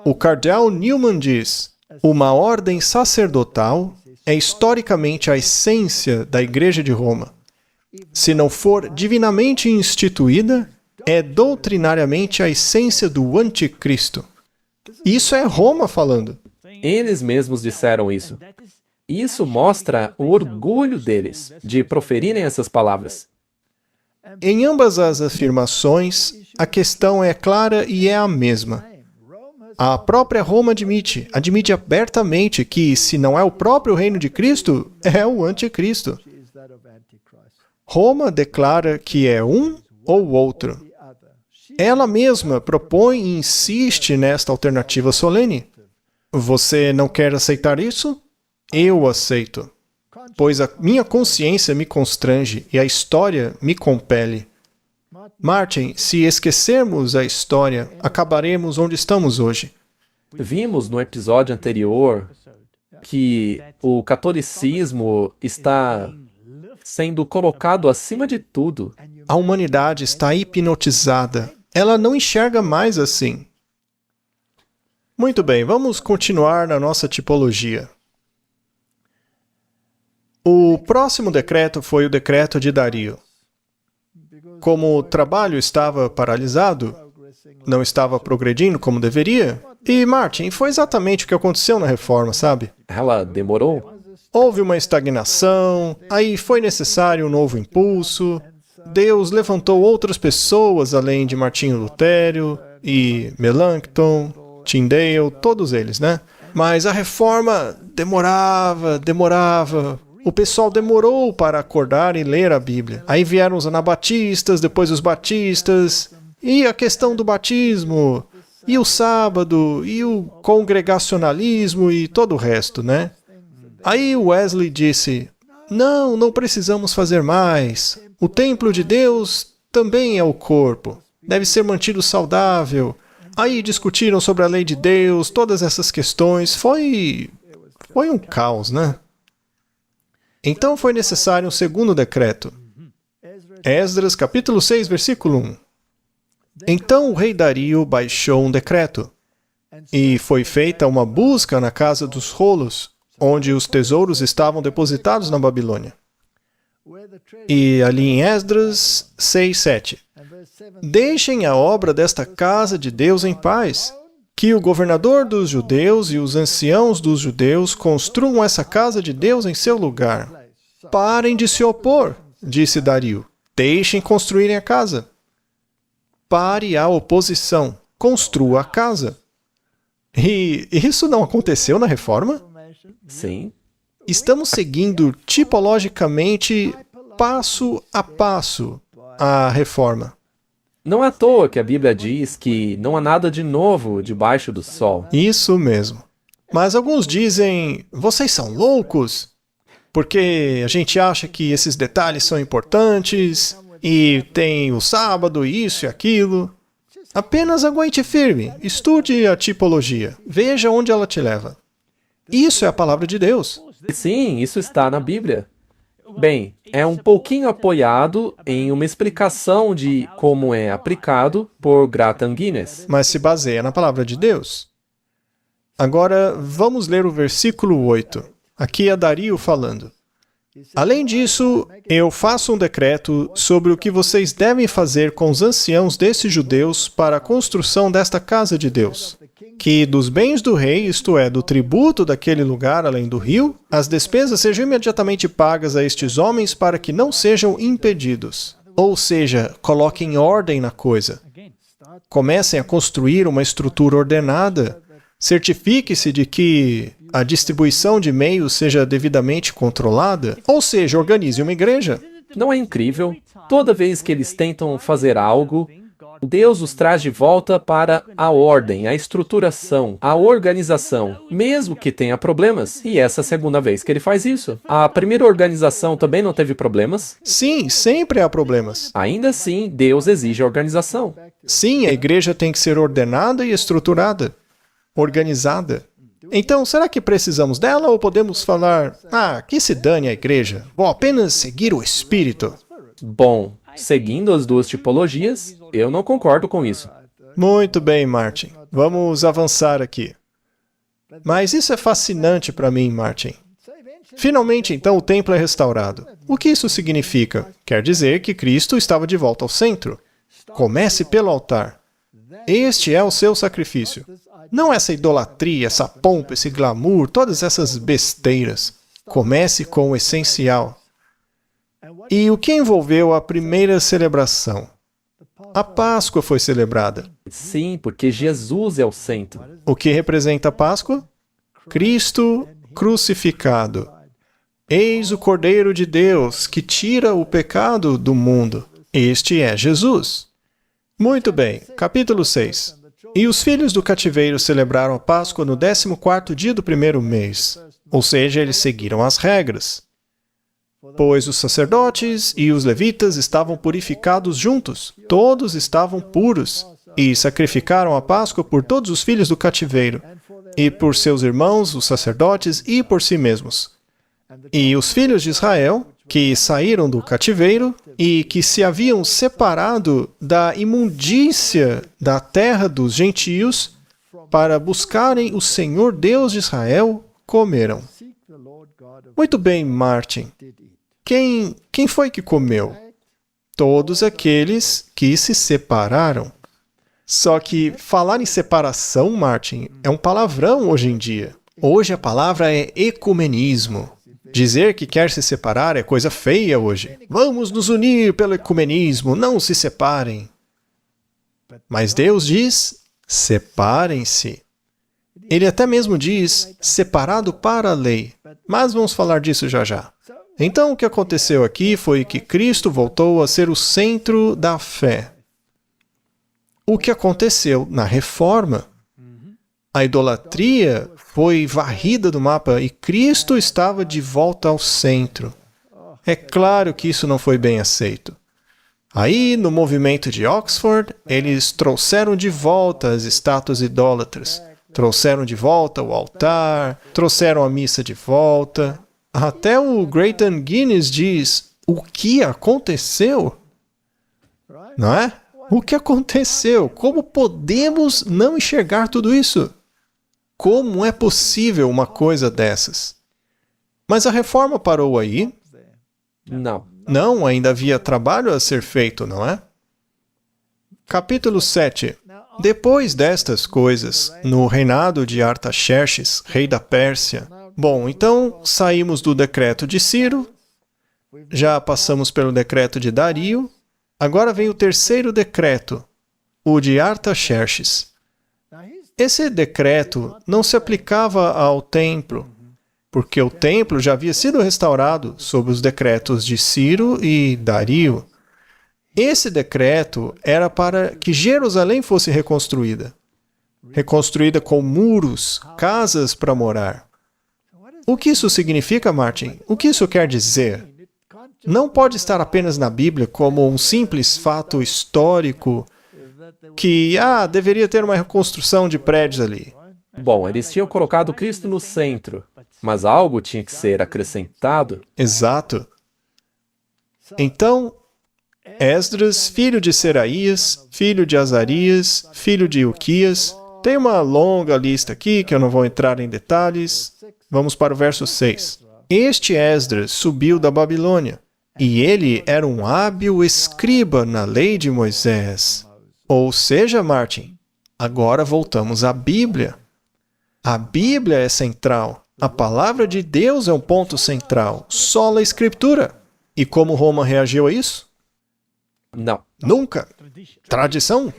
O cardeal Newman diz: uma ordem sacerdotal é historicamente a essência da Igreja de Roma. Se não for divinamente instituída, é doutrinariamente a essência do anticristo. Isso é Roma falando. Eles mesmos disseram isso. Isso mostra o orgulho deles de proferirem essas palavras. Em ambas as afirmações, a questão é clara e é a mesma. A própria Roma admite abertamente que, se não é o próprio reino de Cristo, é o anticristo. Roma declara que é um ou outro. Ela mesma propõe e insiste nesta alternativa solene. Você não quer aceitar isso? Eu aceito, pois a minha consciência me constrange e a história me compele. Martin, se esquecermos a história, acabaremos onde estamos hoje. Vimos no episódio anterior que o catolicismo está sendo colocado acima de tudo. A humanidade está hipnotizada. Ela não enxerga mais assim. Muito bem, vamos continuar na nossa tipologia. O próximo decreto foi o decreto de Dario. Como o trabalho estava paralisado, não estava progredindo como deveria, e Martin, foi exatamente o que aconteceu na reforma, sabe? Ela demorou? Houve uma estagnação, aí foi necessário um novo impulso. Deus levantou outras pessoas além de Martinho Lutero e Melanchthon, Tyndale, todos eles, né? Mas a reforma demorava. O pessoal demorou para acordar e ler a Bíblia. Aí vieram os anabatistas, depois os batistas, e a questão do batismo, e o sábado, e o congregacionalismo e todo o resto, né? Aí Wesley disse, não precisamos fazer mais. O templo de Deus também é o corpo. Deve ser mantido saudável. Aí discutiram sobre a lei de Deus, todas essas questões. Foi um caos, né? Então foi necessário um segundo decreto. Esdras, capítulo 6, versículo 1. Então o rei Dario baixou um decreto, e foi feita uma busca na casa dos rolos, onde os tesouros estavam depositados na Babilônia. E ali em Esdras 6, 7. Deixem a obra desta casa de Deus em paz, que o governador dos judeus e os anciãos dos judeus construam essa casa de Deus em seu lugar. Parem de se opor, disse Dario. Deixem construírem a casa. Pare a oposição. Construa a casa. E isso não aconteceu na Reforma? Sim. Estamos seguindo tipologicamente, passo a passo, a Reforma. Não é à toa que a Bíblia diz que não há nada de novo debaixo do sol. Isso mesmo. Mas alguns dizem, vocês são loucos, porque a gente acha que esses detalhes são importantes, e tem o sábado, isso e aquilo. Apenas aguente firme, estude a tipologia, veja onde ela te leva. Isso é a palavra de Deus. Sim, isso está na Bíblia. Bem, é um pouquinho apoiado em uma explicação de como é aplicado por Graham Guinness. Mas se baseia na palavra de Deus. Agora, vamos ler o versículo 8. Aqui é Dario falando. Além disso, eu faço um decreto sobre o que vocês devem fazer com os anciãos desses judeus para a construção desta casa de Deus. Que dos bens do rei, isto é, do tributo daquele lugar além do rio, as despesas sejam imediatamente pagas a estes homens para que não sejam impedidos. Ou seja, coloquem ordem na coisa. Comecem a construir uma estrutura ordenada. Certifique-se de que a distribuição de meios seja devidamente controlada. Ou seja, organize uma igreja. Não é incrível? Toda vez que eles tentam fazer algo, Deus os traz de volta para a ordem, a estruturação, a organização, mesmo que tenha problemas. E essa é a segunda vez que ele faz isso. A primeira organização também não teve problemas? Sim, sempre há problemas. Ainda assim, Deus exige organização. Sim, a igreja tem que ser ordenada e estruturada, organizada. Então, será que precisamos dela ou podemos falar, que se dane a igreja, vou apenas seguir o Espírito? Bom, seguindo as duas tipologias, eu não concordo com isso. Muito bem, Martin. Vamos avançar aqui. Mas isso é fascinante para mim, Martin. Finalmente, então, o templo é restaurado. O que isso significa? Quer dizer que Cristo estava de volta ao centro. Comece pelo altar. Este é o seu sacrifício. Não essa idolatria, essa pompa, esse glamour, todas essas besteiras. Comece com o essencial. E o que envolveu a primeira celebração? A Páscoa foi celebrada. Sim, porque Jesus é o centro. O que representa a Páscoa? Cristo crucificado. Eis o Cordeiro de Deus que tira o pecado do mundo. Este é Jesus. Muito bem, capítulo 6. E os filhos do cativeiro celebraram a Páscoa no 14º dia do primeiro mês. Ou seja, eles seguiram as regras. Pois os sacerdotes e os levitas estavam purificados juntos. Todos estavam puros. E sacrificaram a Páscoa por todos os filhos do cativeiro, e por seus irmãos, os sacerdotes, e por si mesmos. E os filhos de Israel, que saíram do cativeiro e que se haviam separado da imundícia da terra dos gentios para buscarem o Senhor Deus de Israel, comeram. Muito bem, Martin. Quem foi que comeu? Todos aqueles que se separaram. Só que falar em separação, Martin, é um palavrão hoje em dia. Hoje a palavra é ecumenismo. Dizer que quer se separar é coisa feia hoje. Vamos nos unir pelo ecumenismo, não se separem. Mas Deus diz, separem-se. Ele até mesmo diz, separado para a lei. Mas vamos falar disso já já. Então, o que aconteceu aqui foi que Cristo voltou a ser o centro da fé. O que aconteceu na Reforma? A idolatria foi varrida do mapa e Cristo estava de volta ao centro. É claro que isso não foi bem aceito. Aí, no movimento de Oxford, eles trouxeram de volta as estátuas idólatras, trouxeram de volta o altar, trouxeram a missa de volta. Até o Grayton Guinness diz, o que aconteceu? Não é? O que aconteceu? Como podemos não enxergar tudo isso? Como é possível uma coisa dessas? Mas a reforma parou aí? Não. Não, ainda havia trabalho a ser feito, não é? Capítulo 7. Depois destas coisas, no reinado de Artaxerxes, rei da Pérsia. Bom, então saímos do decreto de Ciro, já passamos pelo decreto de Dario, agora vem o terceiro decreto, o de Artaxerxes. Esse decreto não se aplicava ao templo, porque o templo já havia sido restaurado sob os decretos de Ciro e Dario. Esse decreto era para que Jerusalém fosse reconstruída. Reconstruída com muros, casas para morar. O que isso significa, Martin? O que isso quer dizer? Não pode estar apenas na Bíblia como um simples fato histórico que, deveria ter uma reconstrução de prédios ali. Bom, eles tinham colocado Cristo no centro, mas algo tinha que ser acrescentado. Exato. Então, Esdras, filho de Seraías, filho de Azarias, filho de Ilquias. Tem uma longa lista aqui que eu não vou entrar em detalhes. Vamos para o verso 6. Este Esdras subiu da Babilônia, e ele era um hábil escriba na lei de Moisés. Ou seja, Martin, agora voltamos à Bíblia. A Bíblia é central. A palavra de Deus é um ponto central. Sola Escritura. E como Roma reagiu a isso? Não. Nunca. Tradição?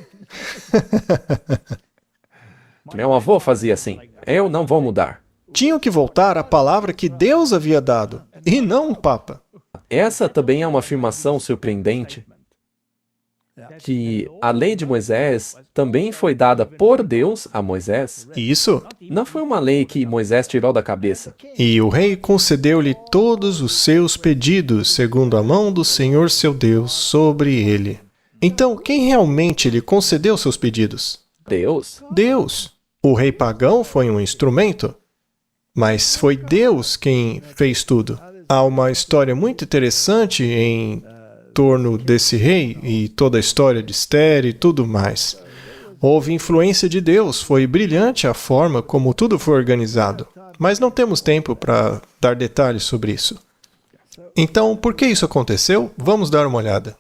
Meu avô fazia assim. Eu não vou mudar. Tinham que voltar à palavra que Deus havia dado, e não um papa. Essa também é uma afirmação surpreendente, que a lei de Moisés também foi dada por Deus a Moisés. Isso. Não foi uma lei que Moisés tirou da cabeça. E o rei concedeu-lhe todos os seus pedidos, segundo a mão do Senhor seu Deus sobre ele. Então, quem realmente lhe concedeu seus pedidos? Deus? Deus. O rei pagão foi um instrumento, mas foi Deus quem fez tudo. Há uma história muito interessante em torno desse rei e toda a história de Esther e tudo mais. Houve influência de Deus, foi brilhante a forma como tudo foi organizado, mas não temos tempo para dar detalhes sobre isso. Então, por que isso aconteceu? Vamos dar uma olhada.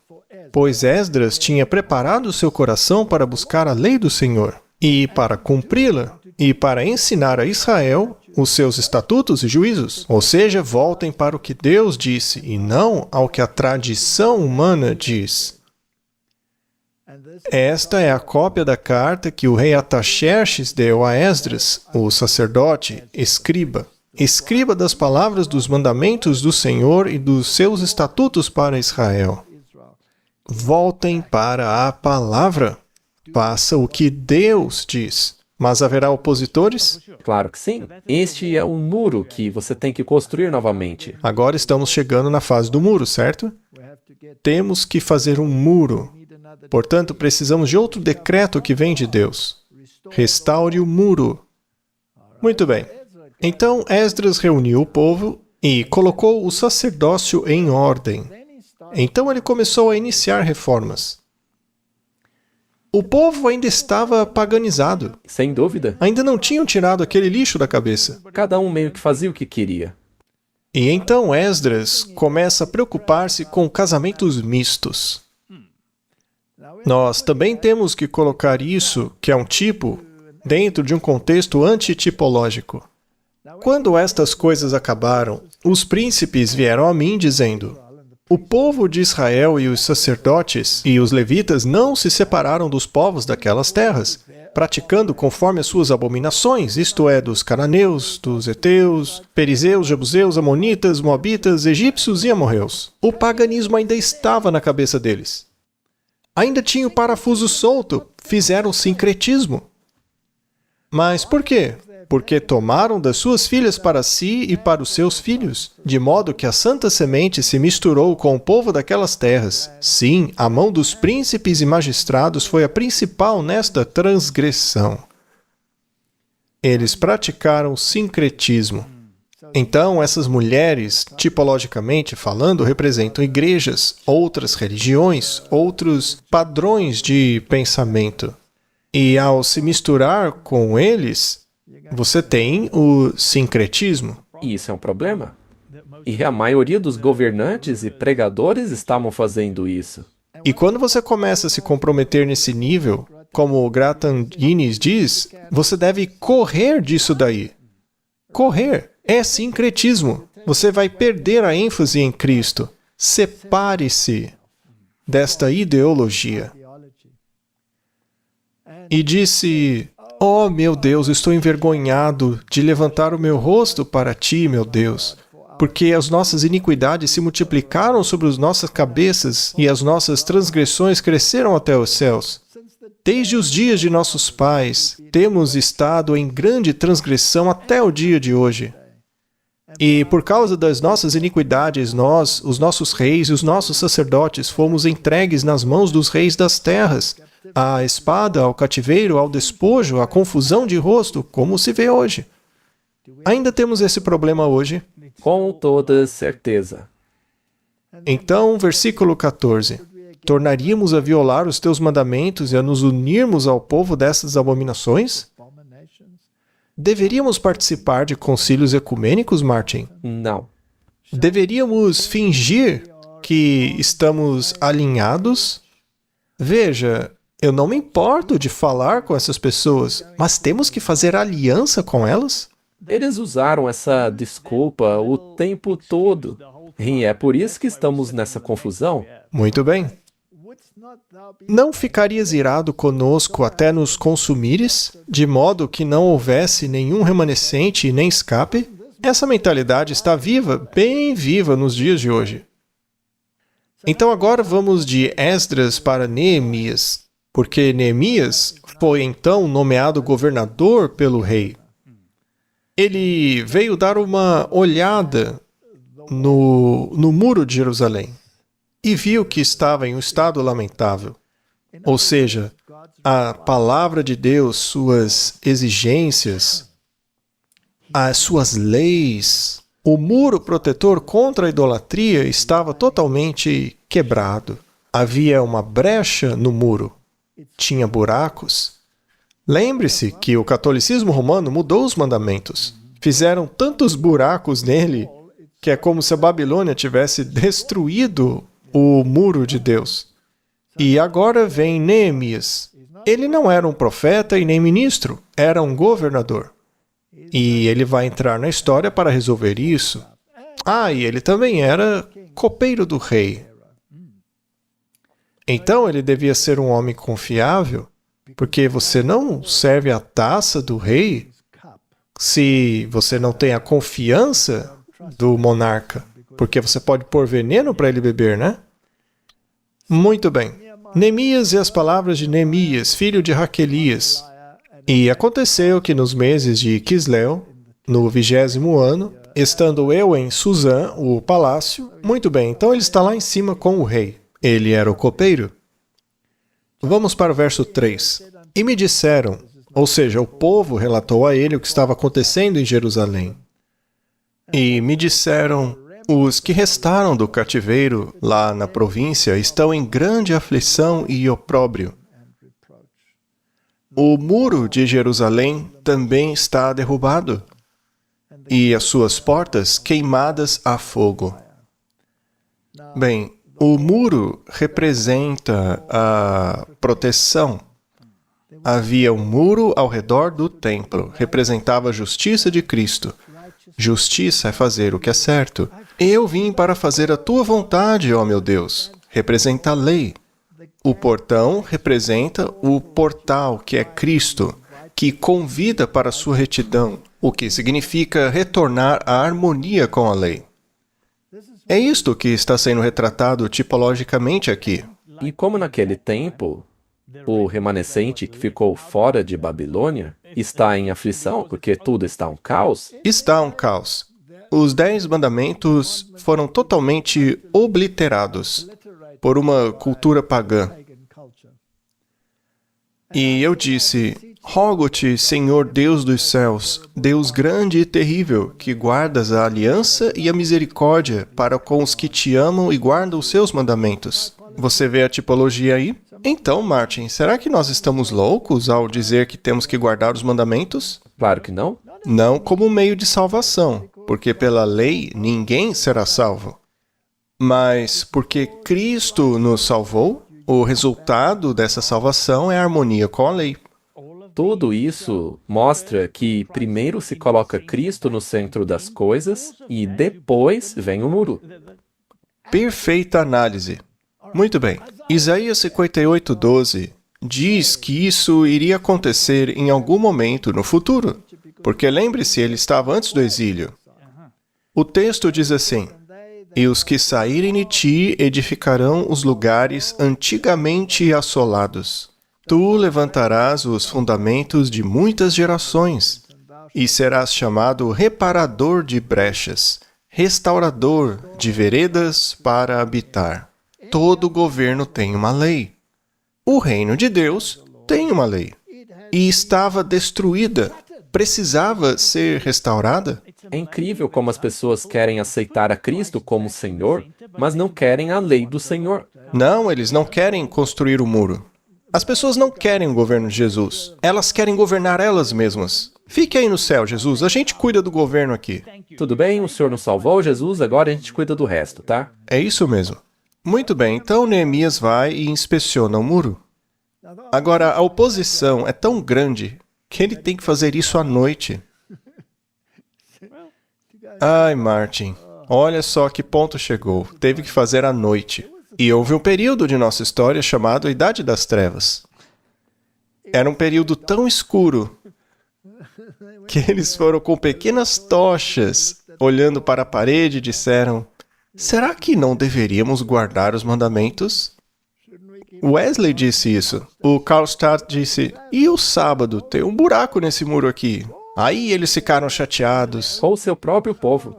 Pois Esdras tinha preparado seu coração para buscar a lei do Senhor, e para cumpri-la, e para ensinar a Israel os seus estatutos e juízos. Ou seja, voltem para o que Deus disse, e não ao que a tradição humana diz. Esta é a cópia da carta que o rei Artaxerxes deu a Esdras, o sacerdote, escriba das palavras dos mandamentos do Senhor e dos seus estatutos para Israel. Voltem para a palavra. Faça o que Deus diz. Mas haverá opositores? Claro que sim. Este é um muro que você tem que construir novamente. Agora estamos chegando na fase do muro, certo? Temos que fazer um muro. Portanto, precisamos de outro decreto que vem de Deus. Restaure o muro. Muito bem. Então, Esdras reuniu o povo e colocou o sacerdócio em ordem. Então ele começou a iniciar reformas. O povo ainda estava paganizado. Sem dúvida. Ainda não tinham tirado aquele lixo da cabeça. Cada um meio que fazia o que queria. E então Esdras começa a preocupar-se com casamentos mistos. Nós também temos que colocar isso, que é um tipo, dentro de um contexto antitipológico. Quando estas coisas acabaram, os príncipes vieram a mim dizendo: o povo de Israel e os sacerdotes e os levitas não se separaram dos povos daquelas terras, praticando conforme as suas abominações, isto é, dos cananeus, dos heteus, perizeus, jebuseus, amonitas, moabitas, egípcios e amorreus. O paganismo ainda estava na cabeça deles. Ainda tinha o parafuso solto, fizeram sincretismo. Mas por quê? Porque tomaram das suas filhas para si e para os seus filhos, de modo que a santa semente se misturou com o povo daquelas terras. Sim, a mão dos príncipes e magistrados foi a principal nesta transgressão. Eles praticaram sincretismo. Então, essas mulheres, tipologicamente falando, representam igrejas, outras religiões, outros padrões de pensamento. E ao se misturar com eles, você tem o sincretismo. E isso é um problema. E a maioria dos governantes e pregadores estavam fazendo isso. E quando você começa a se comprometer nesse nível, como o Gratan Guinness diz, você deve correr disso daí. Correr é sincretismo. Você vai perder a ênfase em Cristo. Separe-se desta ideologia. E disse: "Oh, meu Deus, estou envergonhado de levantar o meu rosto para ti, meu Deus, porque as nossas iniquidades se multiplicaram sobre as nossas cabeças e as nossas transgressões cresceram até os céus. Desde os dias de nossos pais, temos estado em grande transgressão até o dia de hoje. E por causa das nossas iniquidades, nós, os nossos reis e os nossos sacerdotes, fomos entregues nas mãos dos reis das terras, à espada, ao cativeiro, ao despojo, à confusão de rosto, como se vê hoje." Ainda temos esse problema hoje? Com toda certeza. Então, versículo 14. "Tornaríamos a violar os teus mandamentos e a nos unirmos ao povo dessas abominações? Deveríamos participar de concílios ecumênicos, Martin? Não. Deveríamos fingir que estamos alinhados? Veja, eu não me importo de falar com essas pessoas, mas temos que fazer aliança com elas? Eles usaram essa desculpa o tempo todo. E é por isso que estamos nessa confusão. Muito bem. Não ficarias irado conosco até nos consumires, de modo que não houvesse nenhum remanescente e nem escape? Essa mentalidade está viva, bem viva nos dias de hoje. Então agora vamos de Esdras para Neemias, porque Neemias foi então nomeado governador pelo rei. Ele veio dar uma olhada no muro de Jerusalém e viu que estava em um estado lamentável. Ou seja, a palavra de Deus, suas exigências, as suas leis, o muro protetor contra a idolatria estava totalmente quebrado. Havia uma brecha no muro, tinha buracos. Lembre-se que o catolicismo romano mudou os mandamentos. Fizeram tantos buracos nele que é como se a Babilônia tivesse destruído o muro de Deus. E agora vem Neemias. Ele não era um profeta e nem ministro, era um governador. E ele vai entrar na história para resolver isso. E ele também era copeiro do rei. Então ele devia ser um homem confiável, porque você não serve a taça do rei se você não tem a confiança do monarca, porque você pode pôr veneno para ele beber, né? Muito bem. Neemias e as palavras de Neemias, filho de Raquelias. E aconteceu que nos meses de Quisleu, no 20º ano, estando eu em Suzã, o palácio, muito bem, então ele está lá em cima com o rei. Ele era o copeiro. Vamos para o verso 3. "E me disseram", ou seja, o povo relatou a ele o que estava acontecendo em Jerusalém. "E me disseram, os que restaram do cativeiro lá na província estão em grande aflição e opróbrio. O muro de Jerusalém também está derrubado, e as suas portas queimadas a fogo." Bem, o muro representa a proteção. Havia um muro ao redor do templo, representava a justiça de Cristo. Justiça é fazer o que é certo. "Eu vim para fazer a tua vontade, ó meu Deus", representa a lei. O portão representa o portal, que é Cristo, que convida para a sua retidão, o que significa retornar à harmonia com a lei. É isto que está sendo retratado tipologicamente aqui. E como naquele tempo, o remanescente que ficou fora de Babilônia está em aflição porque tudo está um caos, Está um caos. Os 10 mandamentos foram totalmente obliterados por uma cultura pagã. E eu disse, rogo-te, Senhor Deus dos céus, Deus grande e terrível, que guardas a aliança e a misericórdia para com os que te amam e guardam os seus mandamentos. Você vê a tipologia aí? Então, Martin, será que nós estamos loucos ao dizer que temos que guardar os mandamentos? claro que não. Não como meio de salvação, porque pela lei ninguém será salvo. Mas porque Cristo nos salvou, o resultado dessa salvação é a harmonia com a lei. Tudo isso mostra que primeiro se coloca Cristo no centro das coisas e depois vem o muro. Perfeita análise. Muito bem. Isaías 58:12 diz que isso iria acontecer em algum momento no futuro, porque lembre-se, ele estava antes do exílio. O texto diz assim: e os que saírem de ti edificarão os lugares antigamente assolados. Tu levantarás os fundamentos de muitas gerações, e serás chamado reparador de brechas, restaurador de veredas para habitar. Todo governo tem uma lei. O reino de Deus tem uma lei. E estava destruída. Precisava ser restaurada? É incrível como as pessoas querem aceitar a Cristo como Senhor, mas não querem a lei do Senhor. Não, eles não querem construir o muro. As pessoas não querem o governo de Jesus. Elas querem governar elas mesmas. Fique aí no céu, Jesus. A gente cuida do governo aqui. Tudo bem, o Senhor nos salvou, Jesus, agora a gente cuida do resto, tá? É isso mesmo. Muito bem, então Neemias vai e inspeciona o muro. Agora, a oposição é tão grande que ele tem que fazer isso à noite. Ai, Martin, olha só que ponto chegou. Teve que fazer à noite. E houve um período de nossa história chamado a Idade das Trevas. Era um período tão escuro que eles foram com pequenas tochas, olhando para a parede e disseram: será que não deveríamos guardar os mandamentos? Wesley disse isso. O Karlstadt disse, e o sábado? Tem um buraco nesse muro aqui. Aí eles ficaram chateados. Ou o seu próprio povo.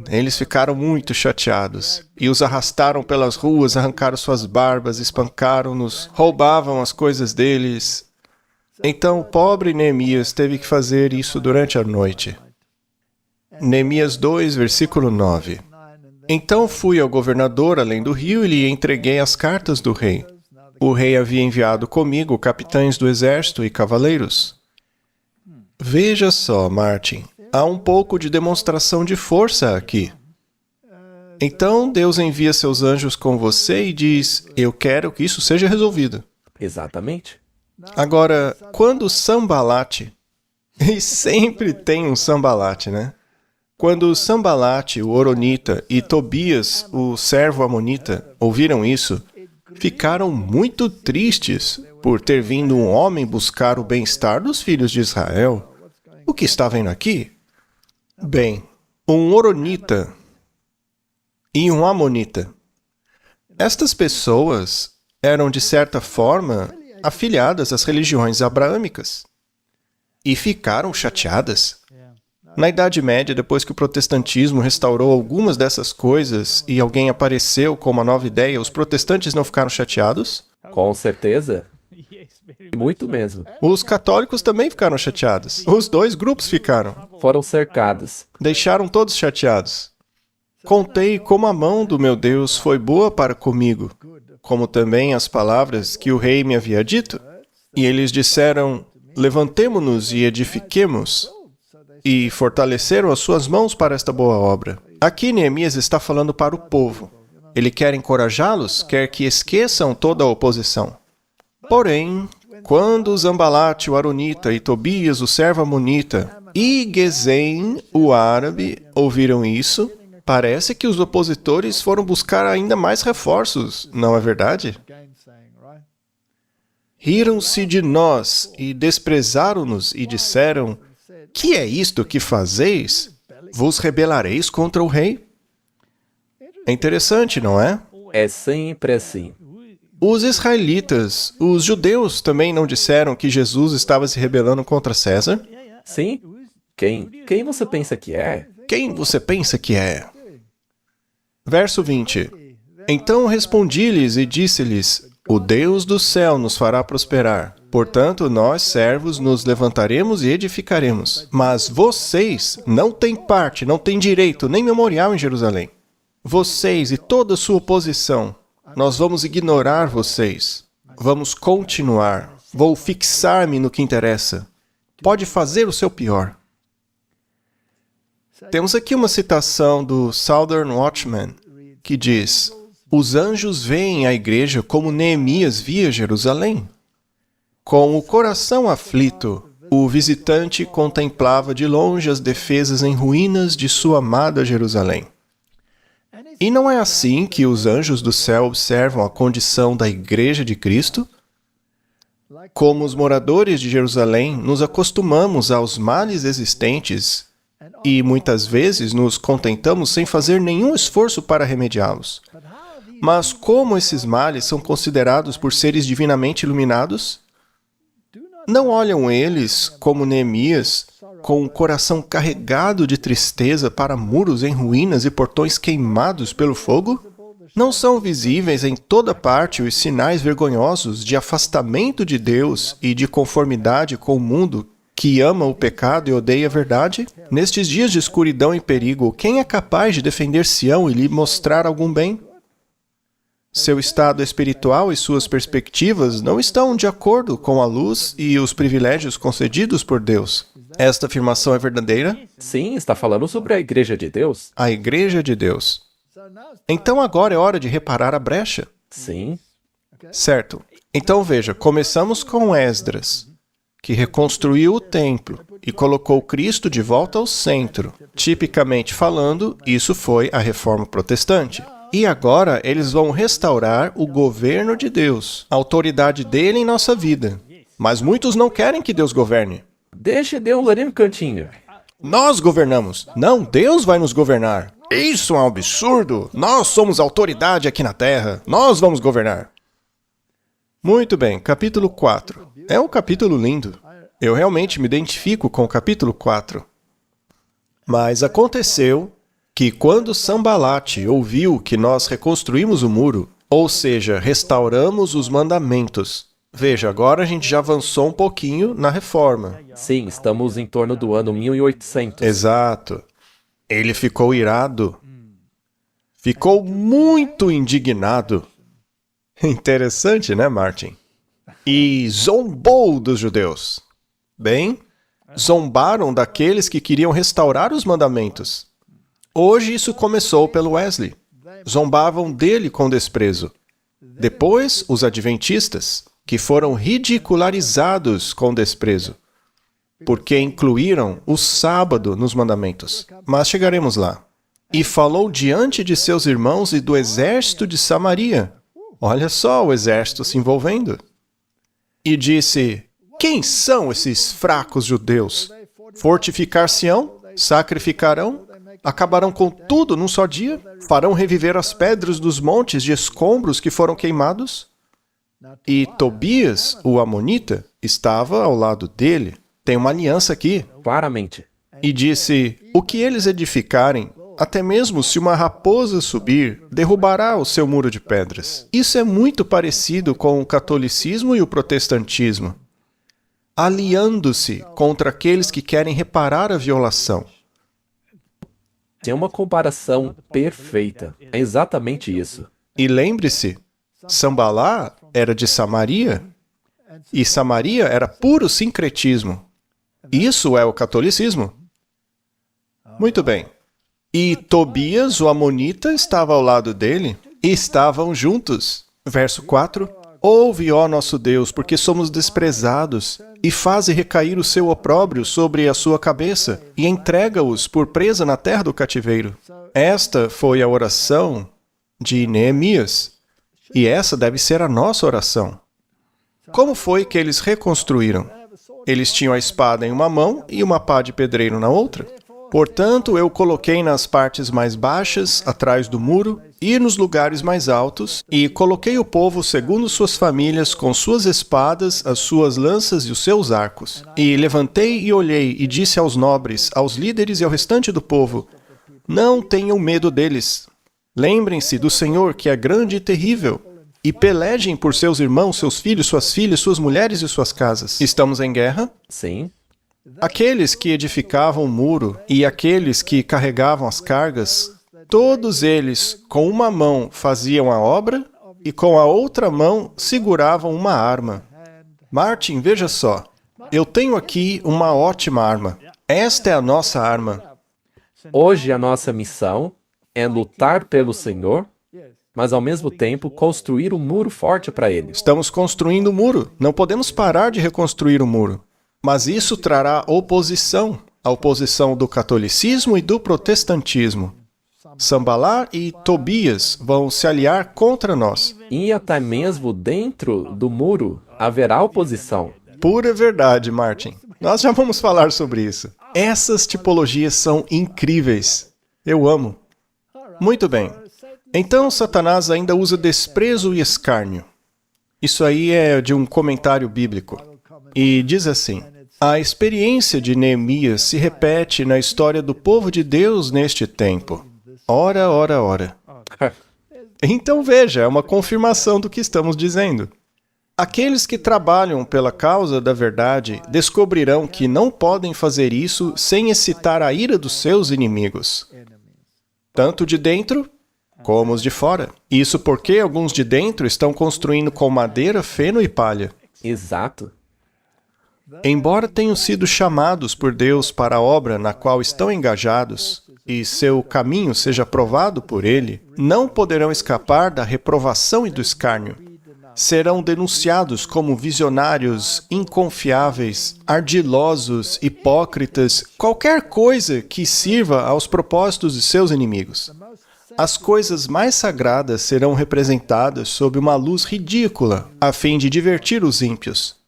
Eles ficaram muito chateados. E os arrastaram pelas ruas, arrancaram suas barbas, espancaram-nos, roubavam as coisas deles. Então o pobre Neemias teve que fazer isso durante a noite. Neemias 2, versículo 9. Então fui ao governador além do rio e lhe entreguei as cartas do rei. O rei havia enviado comigo capitães do exército e cavaleiros. Veja só, Martin, há um pouco de demonstração de força aqui. Então Deus envia seus anjos com você e diz, eu quero que isso seja resolvido. Exatamente. Agora, quando Sambalate, e sempre tem um Sambalate, né? Quando Sambalate, o Horonita, e Tobias, o servo amonita, ouviram isso, ficaram muito tristes por ter vindo um homem buscar o bem-estar dos filhos de Israel. O que está vendo aqui? Bem, um Horonita e um Amonita. Estas pessoas eram, de certa forma, afiliadas às religiões abraâmicas. E ficaram chateadas. Na Idade Média, depois que o protestantismo restaurou algumas dessas coisas e alguém apareceu com uma nova ideia, os protestantes não ficaram chateados? Com certeza. Muito mesmo. Os católicos também ficaram chateados. Os dois grupos ficaram. Foram cercados. Deixaram todos chateados. Contei como a mão do meu Deus foi boa para comigo, como também as palavras que o rei me havia dito. E eles disseram, levantemo-nos e edifiquemos. E fortaleceram as suas mãos para esta boa obra. Aqui Neemias está falando para o povo. Ele quer encorajá-los, quer que esqueçam toda a oposição. Porém, quando Zambalate, o Aronita, e Tobias, o servo amonita, e Gesem, o árabe, ouviram isso, parece que os opositores foram buscar ainda mais reforços, não é verdade? riram-se de nós e desprezaram-nos e disseram: que é isto que fazeis? Vos rebelareis contra o rei? É interessante, não é? É sempre assim. Os israelitas, os judeus também não disseram que Jesus estava se rebelando contra César? Sim? Quem você pensa que é? Quem você pensa que é? Verso 20. Então respondi-lhes e disse-lhes: o Deus do céu nos fará prosperar. Portanto, nós, servos, nos levantaremos e edificaremos. Mas vocês não têm parte, não têm direito, nem memorial em Jerusalém. Vocês e toda a sua oposição, nós vamos ignorar vocês. Vamos continuar. Vou fixar-me no que interessa. Pode fazer o seu pior. Temos aqui uma citação do Southern Watchman, que diz: os anjos veem a igreja como Neemias via Jerusalém. Com o coração aflito, o visitante contemplava de longe as defesas em ruínas de sua amada Jerusalém. E não é assim que os anjos do céu observam a condição da igreja de Cristo? Como os moradores de Jerusalém, nos acostumamos aos males existentes e muitas vezes nos contentamos sem fazer nenhum esforço para remediá-los. Mas como esses males são considerados por seres divinamente iluminados? Não olham eles, como Neemias, com o coração carregado de tristeza para muros em ruínas e portões queimados pelo fogo? Não são visíveis em toda parte os sinais vergonhosos de afastamento de Deus e de conformidade com o mundo que ama o pecado e odeia a verdade? Nestes dias de escuridão e perigo, quem é capaz de defender Sião e lhe mostrar algum bem? Seu estado espiritual e suas perspectivas não estão de acordo com a luz e os privilégios concedidos por Deus. Esta afirmação é verdadeira? Sim, está falando sobre a igreja de Deus? A igreja de Deus. Então agora é hora de reparar a brecha. Sim. Certo. Então veja, começamos com Esdras, que reconstruiu o templo e colocou Cristo de volta ao centro. Tipicamente falando, isso foi a Reforma Protestante. E agora eles vão restaurar o governo de Deus, a autoridade dele em nossa vida. Mas muitos não querem que Deus governe. Deixe Deus ali no cantinho. Nós governamos. Não, Deus vai nos governar. Isso é um absurdo. Nós somos autoridade aqui na Terra. Nós vamos governar. Muito bem, capítulo 4. É um capítulo lindo. Eu realmente me identifico com o capítulo 4. Mas aconteceu que quando Sambalate ouviu que nós reconstruímos o muro, ou seja, restauramos os mandamentos. Veja, agora a gente já avançou um pouquinho na reforma. Sim, estamos em torno do ano 1800. Exato. Ele ficou irado. Ficou muito indignado. Interessante, né, Martin? E zombou dos judeus. Bem, zombaram daqueles que queriam restaurar os mandamentos. Hoje isso começou pelo Wesley. Zombavam dele com desprezo. Depois, os adventistas, que foram ridicularizados com desprezo, porque incluíram o sábado nos mandamentos. Mas chegaremos lá. E falou diante de seus irmãos e do exército de Samaria. Olha só o exército se envolvendo. E disse: quem são esses fracos judeus? Fortificar-se-ão? Sacrificarão? Acabarão com tudo num só dia? Farão reviver as pedras dos montes de escombros que foram queimados? E Tobias, o amonita, estava ao lado dele. Tem uma aliança aqui. Claramente. E disse: o que eles edificarem, até mesmo se uma raposa subir, derrubará o seu muro de pedras. Isso é muito parecido com o catolicismo e o protestantismo, aliando-se contra aqueles que querem reparar a violação. É uma comparação perfeita. É exatamente isso. E lembre-se, Sambalá era de Samaria, e Samaria era puro sincretismo. Isso é o catolicismo. Muito bem. E Tobias, o amonita, estava ao lado dele, e estavam juntos. Verso 4. Ouve, ó nosso Deus, porque somos desprezados, e faze recair o seu opróbrio sobre a sua cabeça, e entrega-os por presa na terra do cativeiro. Esta foi a oração de Neemias, e essa deve ser a nossa oração. Como foi que eles reconstruíram? Eles tinham a espada em uma mão e uma pá de pedreiro na outra. Portanto, eu coloquei nas partes mais baixas, atrás do muro, e nos lugares mais altos, e coloquei o povo segundo suas famílias, com suas espadas, as suas lanças e os seus arcos. E levantei e olhei, e disse aos nobres, aos líderes e ao restante do povo: não tenham medo deles. Lembrem-se do Senhor, que é grande e terrível, e pelejem por seus irmãos, seus filhos, suas filhas, suas mulheres e suas casas. Estamos em guerra? Sim. Aqueles que edificavam o muro e aqueles que carregavam as cargas, todos eles com uma mão faziam a obra e com a outra mão seguravam uma arma. Martin, veja só, eu tenho aqui uma ótima arma. Esta é a nossa arma. Hoje a nossa missão é lutar pelo Senhor, mas ao mesmo tempo construir um muro forte para Ele. Estamos construindo o muro. Não podemos parar de reconstruir o muro. Mas isso trará oposição, a oposição do catolicismo e do protestantismo. Sambalá e Tobias vão se aliar contra nós. E até mesmo dentro do muro haverá oposição. Pura verdade, Martin. Nós já vamos falar sobre isso. Essas tipologias são incríveis. Eu amo. Muito bem. Então, Satanás ainda usa desprezo e escárnio. Isso aí é de um comentário bíblico. E diz assim: a experiência de Neemias se repete na história do povo de Deus neste tempo. Ora, ora, ora. Então veja, é uma confirmação do que estamos dizendo. Aqueles que trabalham pela causa da verdade descobrirão que não podem fazer isso sem excitar a ira dos seus inimigos, tanto de dentro como os de fora. Isso porque alguns de dentro estão construindo com madeira, feno e palha. Exato. Embora tenham sido chamados por Deus para a obra na qual estão engajados, e seu caminho seja provado por Ele, não poderão escapar da reprovação e do escárnio. Serão denunciados como visionários, inconfiáveis, ardilosos, hipócritas, qualquer coisa que sirva aos propósitos de seus inimigos. As coisas mais sagradas serão representadas sob uma luz ridícula, a fim de divertir os ímpios.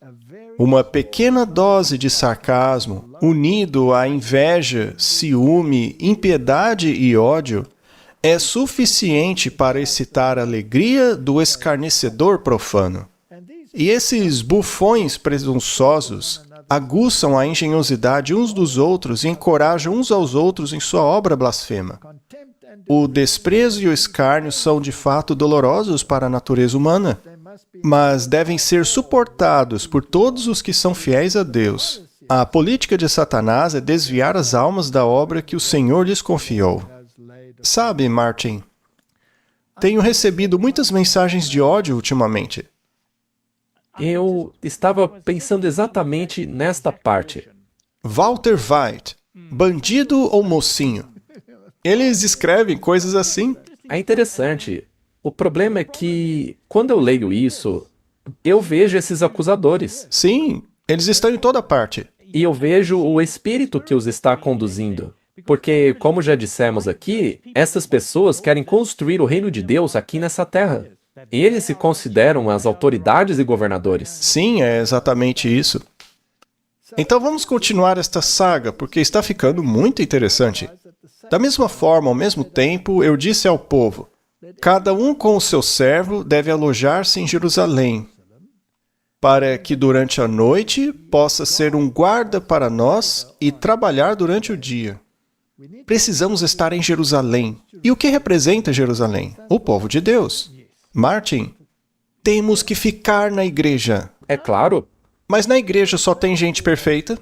Uma pequena dose de sarcasmo, unido à inveja, ciúme, impiedade e ódio, é suficiente para excitar a alegria do escarnecedor profano. E esses bufões presunçosos aguçam a engenhosidade uns dos outros e encorajam uns aos outros em sua obra blasfema. O desprezo e o escárnio são de fato dolorosos para a natureza humana, mas devem ser suportados por todos os que são fiéis a Deus. A política de Satanás é desviar as almas da obra que o Senhor lhes confiou. Sabe, Martin, tenho recebido muitas mensagens de ódio ultimamente. Eu estava pensando exatamente nesta parte. Walter White, bandido ou mocinho? Eles escrevem coisas assim. É interessante. O problema é que, quando eu leio isso, eu vejo esses acusadores. Sim, eles estão em toda parte. E eu vejo o espírito que os está conduzindo. Porque, como já dissemos aqui, essas pessoas querem construir o reino de Deus aqui nessa terra. Eles se consideram as autoridades e governadores. Sim, é exatamente isso. Então vamos continuar esta saga, porque está ficando muito interessante. Da mesma forma, ao mesmo tempo, eu disse ao povo: cada um com o seu servo deve alojar-se em Jerusalém, para que durante a noite possa ser um guarda para nós e trabalhar durante o dia. Precisamos estar em Jerusalém. E o que representa Jerusalém? O povo de Deus. Martin, temos que ficar na igreja. É claro. Mas na igreja só tem gente perfeita?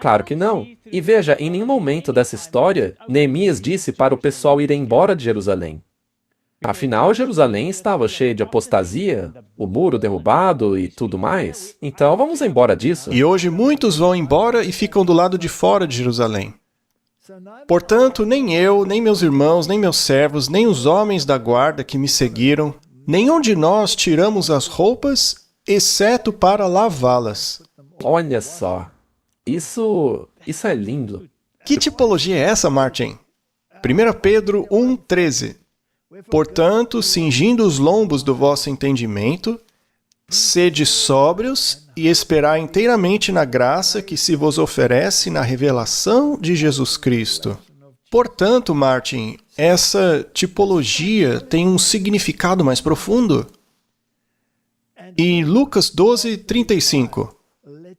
Claro que não. E veja, em nenhum momento dessa história, Neemias disse para o pessoal ir embora de Jerusalém. Afinal, Jerusalém estava cheia de apostasia, o muro derrubado e tudo mais. Então, vamos embora disso. E hoje muitos vão embora e ficam do lado de fora de Jerusalém. Portanto, nem eu, nem meus irmãos, nem meus servos, nem os homens da guarda que me seguiram, nenhum de nós tiramos as roupas, exceto para lavá-las. Olha só. Isso é lindo. Que tipologia é essa, Martin? 1 Pedro 1,13. Portanto, cingindo os lombos do vosso entendimento, Sede sóbrios e esperai inteiramente na graça que se vos oferece na revelação de Jesus Cristo. Portanto, Martin, essa tipologia tem um significado mais profundo. E Lucas 12:35.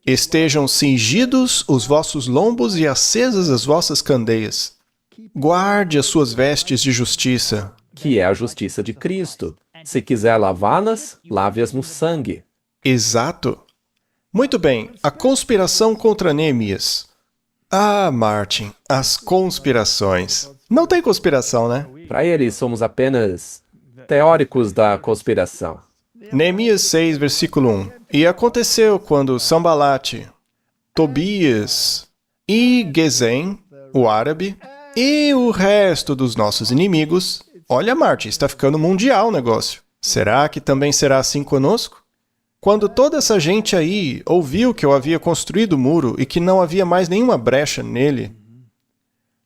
Estejam cingidos os vossos lombos e acesas as vossas candeias. Guarde as suas vestes de justiça. Que é a justiça de Cristo. Se quiser lavá-las, lave-as no sangue. Exato. Muito bem, a conspiração contra Neemias. Ah, Martin, as conspirações. Não tem conspiração, né? Para eles, somos apenas teóricos da conspiração. Neemias 6, versículo 1. E aconteceu quando Sambalate, Tobias e Gesem, o árabe, e o resto dos nossos inimigos... Olha, Martin, está ficando mundial o negócio. Será que também será assim conosco? Quando toda essa gente aí ouviu que eu havia construído o muro e que não havia mais nenhuma brecha nele,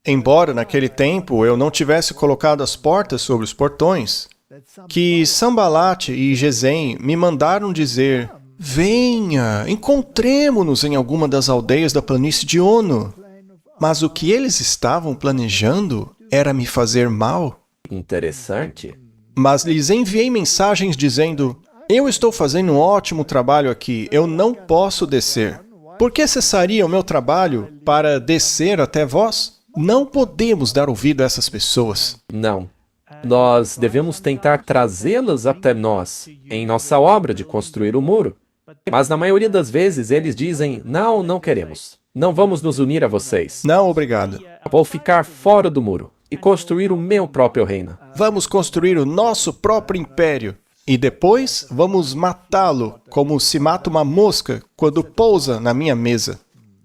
embora naquele tempo eu não tivesse colocado as portas sobre os portões, que Sambalate e Gesem me mandaram dizer: venha, encontremo-nos em alguma das aldeias da planície de Ono. Mas o que eles estavam planejando era me fazer mal. Interessante. Mas lhes enviei mensagens dizendo: eu estou fazendo um ótimo trabalho aqui, eu não posso descer. Por que cessaria o meu trabalho para descer até vós? Não podemos dar ouvido a essas pessoas. Não. Nós devemos tentar trazê-las até nós, em nossa obra de construir o muro. Mas na maioria das vezes eles dizem: não, não queremos. Não vamos nos unir a vocês. Não, obrigado. Vou ficar fora do muro e construir o meu próprio reino. Vamos construir o nosso próprio império. E depois vamos matá-lo, como se mata uma mosca quando pousa na minha mesa.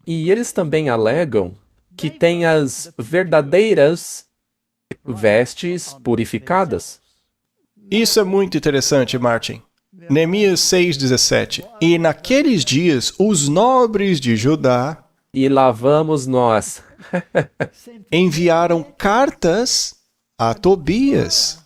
E eles também alegam que têm as verdadeiras vestes purificadas. Isso é muito interessante, Martin. Neemias 6,17. E naqueles dias os nobres de Judá E lá vamos nós. enviaram cartas a Tobias.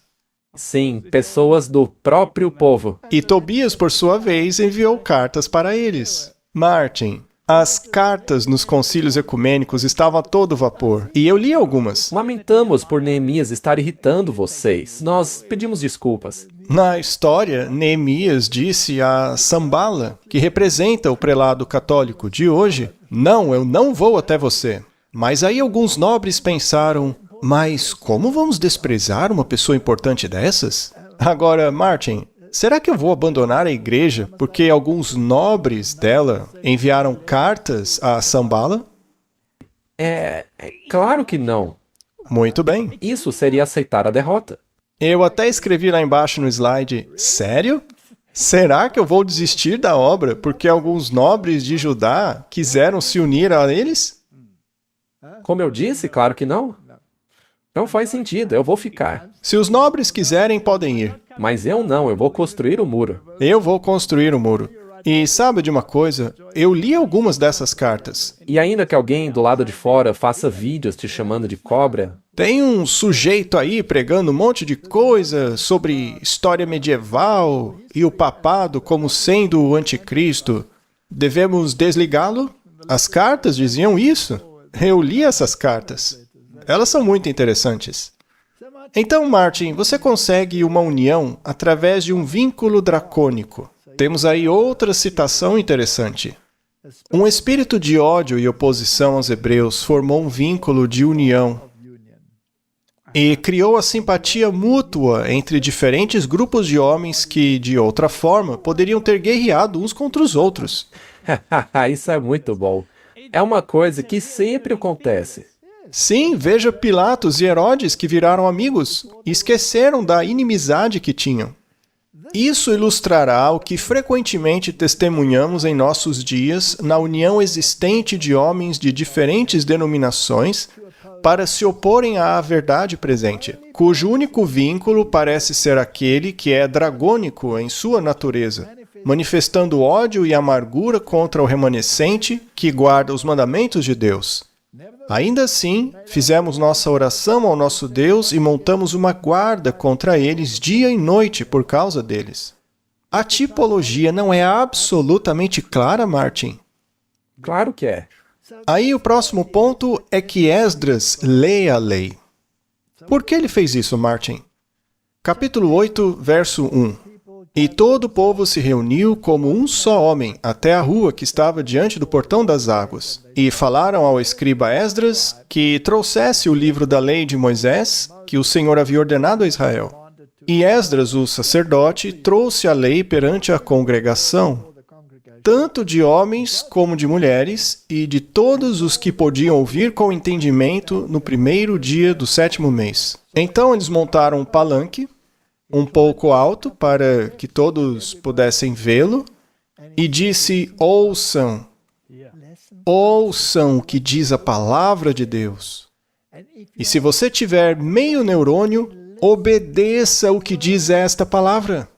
Sim, pessoas do próprio povo. E Tobias, por sua vez, enviou cartas para eles. Martin, as cartas nos concílios ecumênicos estavam a todo vapor. E eu li algumas. Lamentamos por Neemias estar irritando vocês. Nós pedimos desculpas. Na história, Neemias disse a Sambala, que representa o prelado católico de hoje: não, eu não vou até você. Mas aí alguns nobres pensaram: mas como vamos desprezar uma pessoa importante dessas? Agora, Martin, será que eu vou abandonar a igreja porque alguns nobres dela enviaram cartas a Sambala? É claro que não. Muito bem. Isso seria aceitar a derrota. Eu até escrevi lá embaixo no slide: sério? Será que eu vou desistir da obra porque alguns nobres de Judá quiseram se unir a eles? Como eu disse, claro que não. Não faz sentido, eu vou ficar. Se os nobres quiserem, podem ir. Mas eu não, eu vou construir o muro. Eu vou construir o muro. E sabe de uma coisa? Eu li algumas dessas cartas. E ainda que alguém do lado de fora faça vídeos te chamando de cobra, Tem um sujeito aí pregando um monte de coisa sobre história medieval e o papado como sendo o anticristo. Devemos desligá-lo? As cartas diziam isso. Eu li essas cartas. Elas são muito interessantes. Então, Martin, você consegue uma união através de um vínculo dracônico. Temos aí outra citação interessante. Um espírito de ódio e oposição aos hebreus formou um vínculo de união e criou a simpatia mútua entre diferentes grupos de homens que, de outra forma, poderiam ter guerreado uns contra os outros. isso é muito bom. É uma coisa que sempre acontece. Sim, veja Pilatos e Herodes que viraram amigos e esqueceram da inimizade que tinham. Isso ilustrará o que frequentemente testemunhamos em nossos dias na união existente de homens de diferentes denominações para se oporem à verdade presente, cujo único vínculo parece ser aquele que é dragônico em sua natureza, manifestando ódio e amargura contra o remanescente que guarda os mandamentos de Deus. Ainda assim, fizemos nossa oração ao nosso Deus e montamos uma guarda contra eles dia e noite por causa deles. A tipologia não é absolutamente clara, Martin? Claro que é. Aí o próximo ponto é que Esdras lê a lei. Por que ele fez isso, Martin? Capítulo 8, verso 1. E todo o povo se reuniu como um só homem até a rua que estava diante do portão das águas. E falaram ao escriba Esdras que trouxesse o livro da lei de Moisés, que o Senhor havia ordenado a Israel. E Esdras, o sacerdote, trouxe a lei perante a congregação, tanto de homens como de mulheres, e de todos os que podiam ouvir com entendimento no primeiro dia do 7º mês. Então eles montaram um palanque, um pouco alto, para que todos pudessem vê-lo, e disse: ouçam o que diz a palavra de Deus. E se você tiver meio neurônio, obedeça o que diz esta palavra.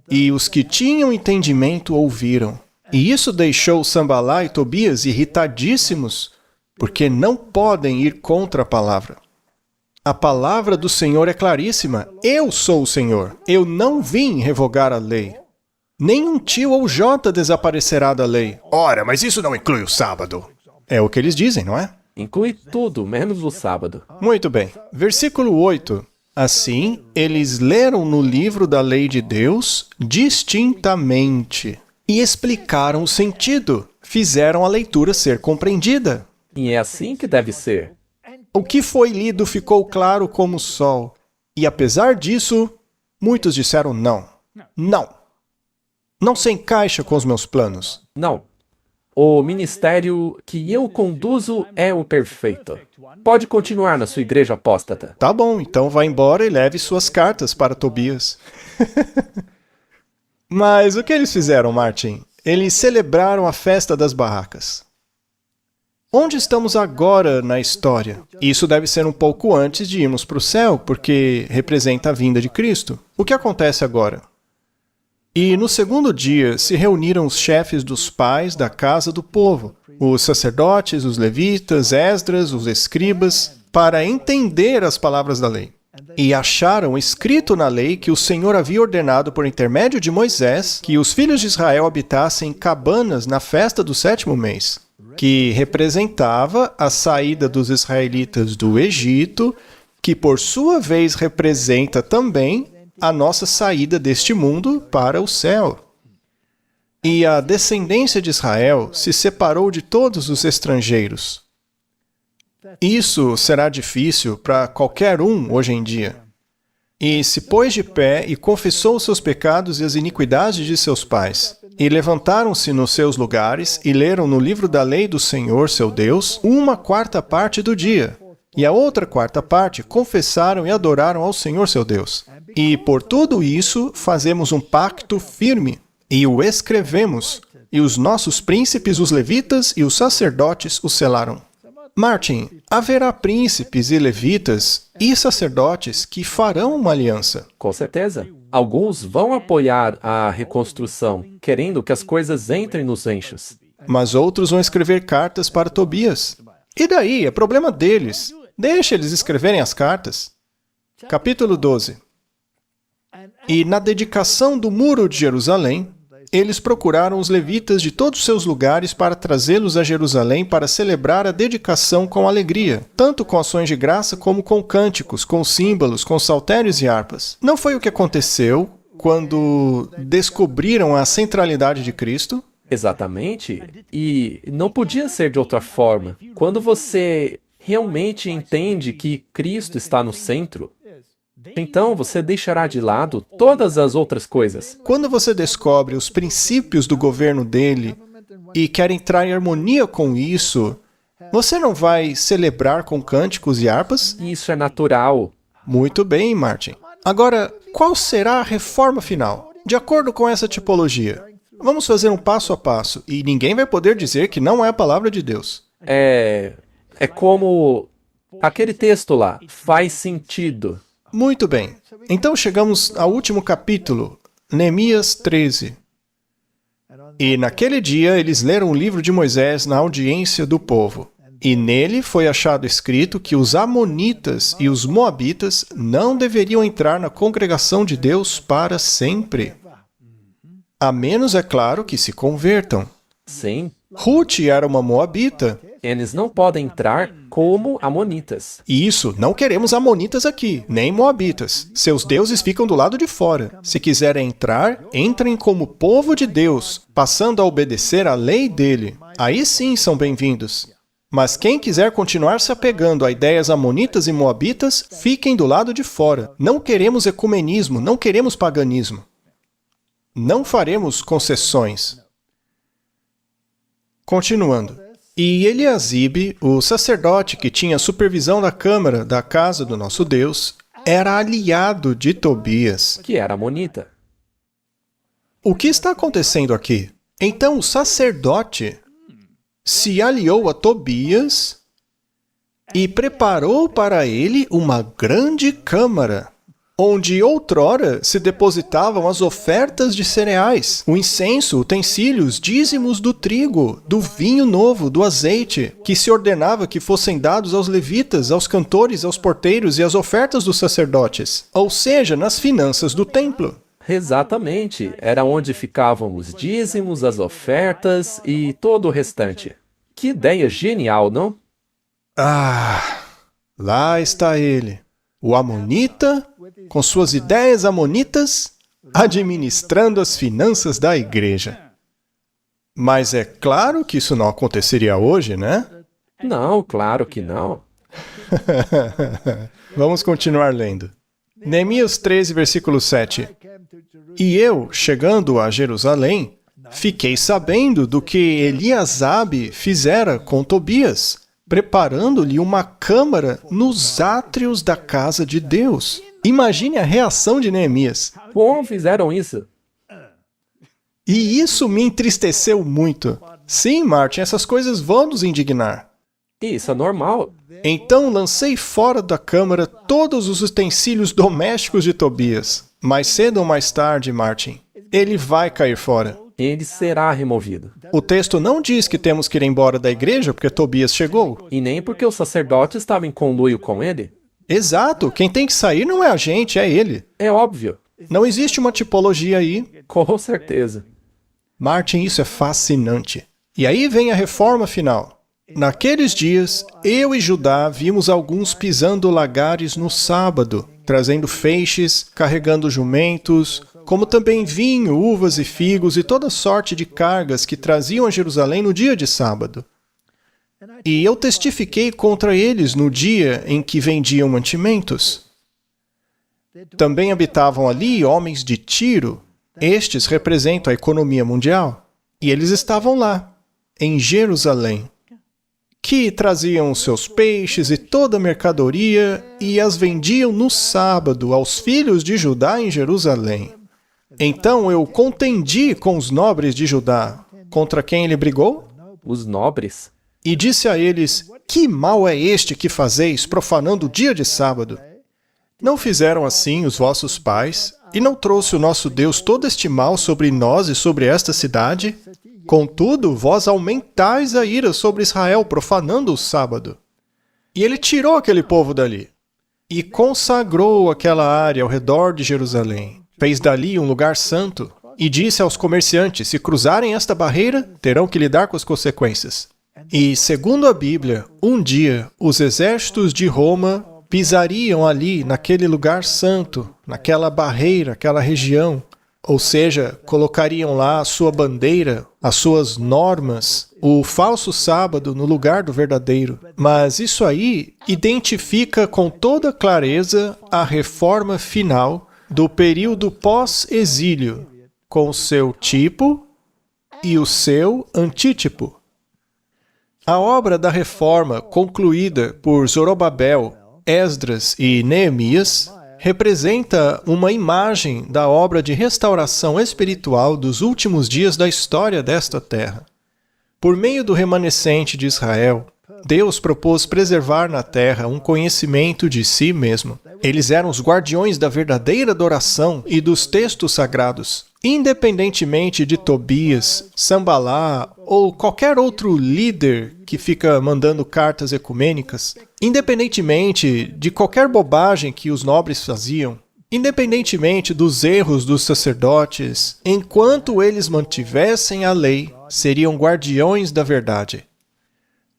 E os que tinham entendimento ouviram. E isso deixou Sambalá e Tobias irritadíssimos, porque não podem ir contra a palavra. A palavra do Senhor é claríssima. Eu sou o Senhor. Eu não vim revogar a lei. Nenhum tio ou jota desaparecerá da lei. Ora, mas isso não inclui o sábado. É o que eles dizem, não é? Inclui tudo, menos o sábado. Muito bem. Versículo 8. Assim, eles leram no livro da lei de Deus distintamente e explicaram o sentido. Fizeram a leitura ser compreendida. E é assim que deve ser. O que foi lido ficou claro como o sol. E apesar disso, muitos disseram não. Não. Não se encaixa com os meus planos. Não. O ministério que eu conduzo é o perfeito. Pode continuar na sua igreja apóstata. Tá bom, então vá embora e leve suas cartas para Tobias. Mas o que eles fizeram, Martin? Eles celebraram a festa das barracas. Onde estamos agora na história? Isso deve ser um pouco antes de irmos para o céu, porque representa a vinda de Cristo. O que acontece agora? E no segundo dia se reuniram os chefes dos pais da casa do povo, os sacerdotes, os levitas, Esdras, os escribas, para entender as palavras da lei. E acharam escrito na lei que o Senhor havia ordenado por intermédio de Moisés que os filhos de Israel habitassem cabanas na festa do 7º mês, que representava a saída dos israelitas do Egito, que por sua vez representa também a nossa saída deste mundo para o céu. E a descendência de Israel se separou de todos os estrangeiros. Isso será difícil para qualquer um hoje em dia. E se pôs de pé e confessou os seus pecados e as iniquidades de seus pais. E levantaram-se nos seus lugares e leram no livro da lei do Senhor, seu Deus, 1/4 parte do dia. E a outra 4ª parte confessaram e adoraram ao Senhor, seu Deus. E por tudo isso fazemos um pacto firme e o escrevemos. E os nossos príncipes, os levitas e os sacerdotes o selaram. Martin, haverá príncipes e levitas e sacerdotes que farão uma aliança. Com certeza. Alguns vão apoiar a reconstrução, querendo que as coisas entrem nos eixos. Mas outros vão escrever cartas para Tobias. E daí? É problema deles. Deixa eles escreverem as cartas. Capítulo 12. E na dedicação do muro de Jerusalém, eles procuraram os levitas de todos os seus lugares para trazê-los a Jerusalém para celebrar a dedicação com alegria, tanto com ações de graça como com cânticos, com símbolos, com saltérios e harpas. Não foi o que aconteceu quando descobriram a centralidade de Cristo? Exatamente. E não podia ser de outra forma. Quando você realmente entende que Cristo está no centro, então você deixará de lado todas as outras coisas. Quando você descobre os princípios do governo dele e quer entrar em harmonia com isso, você não vai celebrar com cânticos e harpas? Isso é natural. Muito bem, Martin. Agora, qual será a reforma final? De acordo com essa tipologia, vamos fazer um passo a passo e ninguém vai poder dizer que não é a palavra de Deus. É como aquele texto lá. Faz sentido. Muito bem. Então chegamos ao último capítulo, Neemias 13. E naquele dia eles leram o livro de Moisés na audiência do povo. E nele foi achado escrito que os amonitas e os moabitas não deveriam entrar na congregação de Deus para sempre. A menos, é claro, que se convertam. Sim, Ruth era uma moabita. eles não podem entrar como amonitas. E isso, não queremos amonitas aqui, nem moabitas. Seus deuses ficam do lado de fora. Se quiserem entrar, entrem como povo de Deus, passando a obedecer à lei dele. Aí sim são bem-vindos. Mas quem quiser continuar se apegando a ideias amonitas e moabitas, fiquem do lado de fora. Não queremos ecumenismo, não queremos paganismo. Não faremos concessões. Continuando. E Eliasibe, o sacerdote que tinha supervisão da câmara da casa do nosso Deus, era aliado de Tobias. Que era amonita. O que está acontecendo aqui? Então o sacerdote se aliou a Tobias e preparou para ele uma grande câmara, onde outrora se depositavam as ofertas de cereais, o incenso, utensílios, dízimos do trigo, do vinho novo, do azeite, que se ordenava que fossem dados aos levitas, aos cantores, aos porteiros e às ofertas dos sacerdotes, ou seja, nas finanças do templo. Exatamente. Era onde ficavam os dízimos, as ofertas e todo o restante. Que ideia genial, não? Ah, lá está ele, o amonita, com suas ideias amonitas, administrando as finanças da igreja. Mas é claro que isso não aconteceria hoje, né? Não, claro que não. Vamos continuar lendo. Neemias 13, versículo 7. E eu, chegando a Jerusalém, fiquei sabendo do que Eliasabe fizera com Tobias, preparando-lhe uma câmara nos átrios da casa de Deus. Imagine a reação de Neemias. Como fizeram isso? E isso me entristeceu muito. Sim, Martin, essas coisas vão nos indignar. Isso é normal. Então lancei fora da câmara todos os utensílios domésticos de Tobias. Mais cedo ou mais tarde, Martin, ele vai cair fora. Ele será removido. O texto não diz que temos que ir embora da igreja porque Tobias chegou. E nem porque o sacerdote estava em conluio com ele. Exato, quem tem que sair não é a gente, é ele. É óbvio. Não existe uma tipologia aí. Com certeza. Martin, isso é fascinante. E aí vem a reforma final. Naqueles dias, eu e Judá vimos alguns pisando lagares no sábado, trazendo feixes, carregando jumentos, como também vinho, uvas e figos e toda sorte de cargas que traziam a Jerusalém no dia de sábado. E eu testifiquei contra eles no dia em que vendiam mantimentos. Também habitavam ali homens de Tiro. Estes representam a economia mundial. E eles estavam lá, em Jerusalém, que traziam seus peixes e toda a mercadoria e as vendiam no sábado aos filhos de Judá em Jerusalém. Então eu contendi com os nobres de Judá, contra quem ele brigou, Os nobres. e disse a eles: que mal é este que fazeis, profanando o dia de sábado? Não fizeram assim os vossos pais, e não trouxe o nosso Deus todo este mal sobre nós e sobre esta cidade? Contudo, vós aumentais a ira sobre Israel, profanando o sábado. E ele tirou aquele povo dali, e consagrou aquela área ao redor de Jerusalém. Fez dali um lugar santo, e disse aos comerciantes: se cruzarem esta barreira, terão que lidar com as consequências. E, segundo a Bíblia, um dia os exércitos de Roma pisariam ali, naquele lugar santo, naquela barreira, aquela região. Ou seja, colocariam lá a sua bandeira, as suas normas, o falso sábado no lugar do verdadeiro. Mas isso aí identifica com toda clareza a reforma final do período pós-exílio, com o seu tipo e o seu antítipo. A obra da reforma concluída por Zorobabel, Esdras e Neemias representa uma imagem da obra de restauração espiritual dos últimos dias da história desta terra. Por meio do remanescente de Israel, Deus propôs preservar na terra um conhecimento de si mesmo. Eles eram os guardiões da verdadeira adoração e dos textos sagrados. Independentemente de Tobias, Sambalá ou qualquer outro líder que fica mandando cartas ecumênicas, independentemente de qualquer bobagem que os nobres faziam, Independentemente dos erros dos sacerdotes, enquanto eles mantivessem a lei, seriam guardiões da verdade.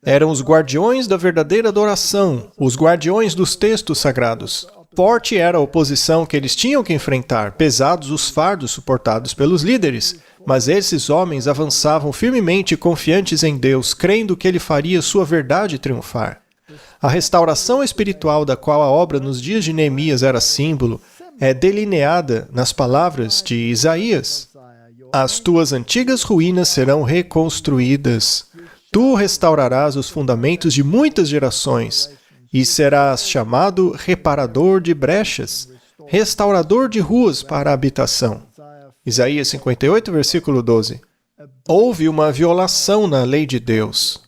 Eram os guardiões da verdadeira adoração, os guardiões dos textos sagrados. Forte era a oposição que eles tinham que enfrentar, pesados os fardos suportados pelos líderes, mas esses homens avançavam firmemente confiantes em Deus, crendo que Ele faria sua verdade triunfar. A restauração espiritual da qual a obra nos dias de Neemias era símbolo é delineada nas palavras de Isaías. As tuas antigas ruínas serão reconstruídas. Tu restaurarás os fundamentos de muitas gerações e serás chamado reparador de brechas, restaurador de ruas para a habitação. Isaías 58, versículo 12. Houve uma violação na lei de Deus.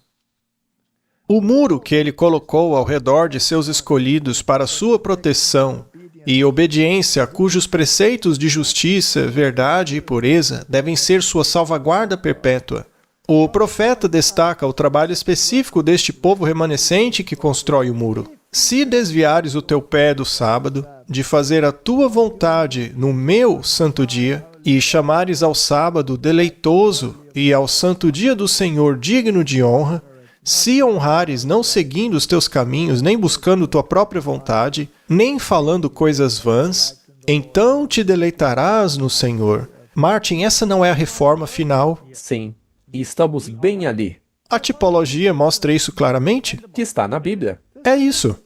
O muro que ele colocou ao redor de seus escolhidos para sua proteção e obediência, cujos preceitos de justiça, verdade e pureza devem ser sua salvaguarda perpétua. O profeta destaca o trabalho específico deste povo remanescente que constrói o muro. Se desviares o teu pé do sábado, de fazer a tua vontade no meu santo dia, e chamares ao sábado deleitoso e ao santo dia do Senhor digno de honra, se honrares não seguindo os teus caminhos, nem buscando tua própria vontade, nem falando coisas vãs, então te deleitarás no Senhor. Martin, essa não é a reforma final? Sim, e estamos bem ali, A tipologia mostra isso claramente? que está na Bíblia. É isso.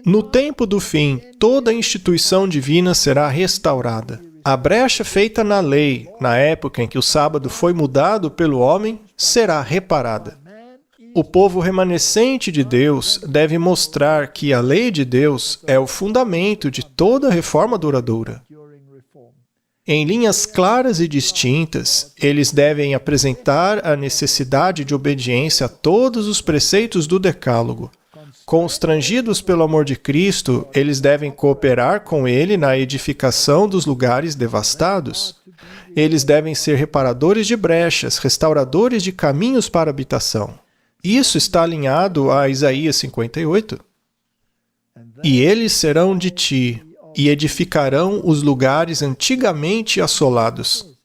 No tempo do fim, toda a instituição divina será restaurada. A brecha feita na lei, na época em que o sábado foi mudado pelo homem, será reparada. O povo remanescente de Deus deve mostrar que a lei de Deus é o fundamento de toda a reforma duradoura. Em linhas claras e distintas, eles devem apresentar a necessidade de obediência a todos os preceitos do Decálogo. Constrangidos pelo amor de Cristo, eles devem cooperar com Ele na edificação dos lugares devastados. Eles devem ser reparadores de brechas, restauradores de caminhos para habitação. Isso está alinhado a Isaías 58. E eles serão de ti, e edificarão os lugares antigamente assolados.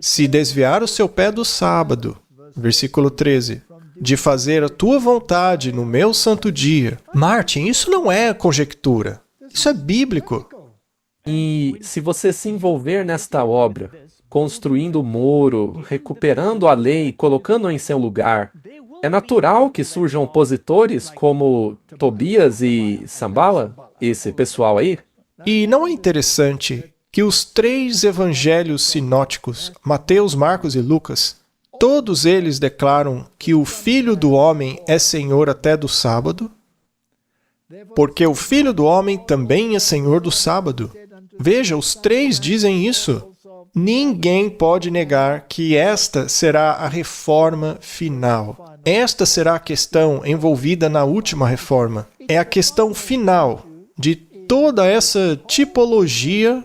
Se desviar o seu pé do sábado, versículo 13, de fazer a tua vontade no meu santo dia. Martin, isso não é conjectura. Isso é bíblico. E se você se envolver nesta obra, construindo o muro, recuperando a lei, colocando-a em seu lugar, é natural que surjam opositores como Tobias e Sanballat, esse pessoal aí? E não é interessante que os 3 evangelhos sinóticos, Mateus, Marcos e Lucas, todos eles declaram que o Filho do Homem é Senhor até do sábado? Porque o Filho do Homem também é Senhor do sábado. Veja, os 3 dizem isso. Ninguém pode negar que esta será a reforma final. Esta será a questão envolvida na última reforma. É a questão final de toda essa tipologia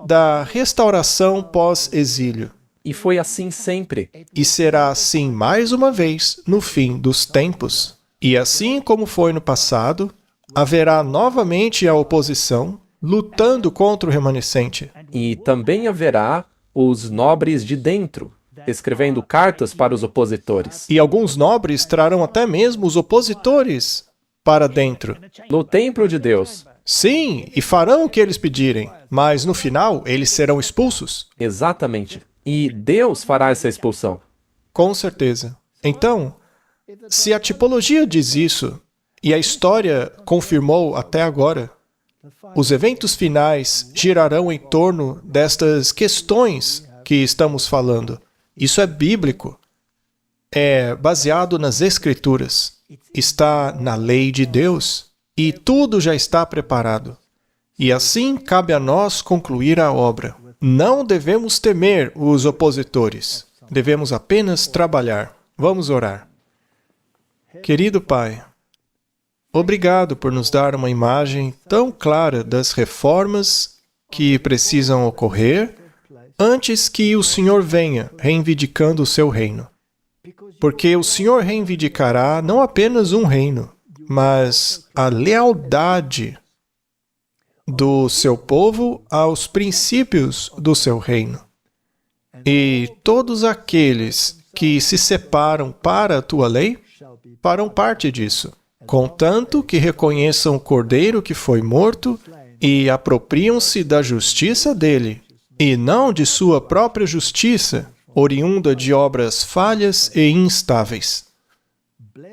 da restauração pós-exílio. E foi assim sempre. E será assim mais uma vez no fim dos tempos. E assim como foi no passado, haverá novamente a oposição, lutando contra o remanescente. E também haverá os nobres de dentro, escrevendo cartas para os opositores. E alguns nobres trarão até mesmo os opositores para dentro. No templo de Deus. Sim, e farão o que eles pedirem, mas no final eles serão expulsos. Exatamente. E Deus fará essa expulsão. Com certeza. Então, se a tipologia diz isso, e a história confirmou até agora, os eventos finais girarão em torno destas questões que estamos falando. Isso é bíblico. É baseado nas Escrituras. Está na lei de Deus. E tudo já está preparado. E assim cabe a nós concluir a obra. Não devemos temer os opositores. Devemos apenas trabalhar. Vamos orar. Querido Pai, obrigado por nos dar uma imagem tão clara das reformas que precisam ocorrer antes que o Senhor venha reivindicando o seu reino. Porque o Senhor reivindicará não apenas um reino, mas a lealdade do seu povo aos princípios do seu reino. E todos aqueles que se separam para a tua lei farão parte disso, contanto que reconheçam o Cordeiro que foi morto e apropriam-se da justiça dele, e não de sua própria justiça, oriunda de obras falhas e instáveis.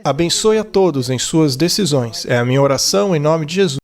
Abençoe a todos em suas decisões. É a minha oração em nome de Jesus.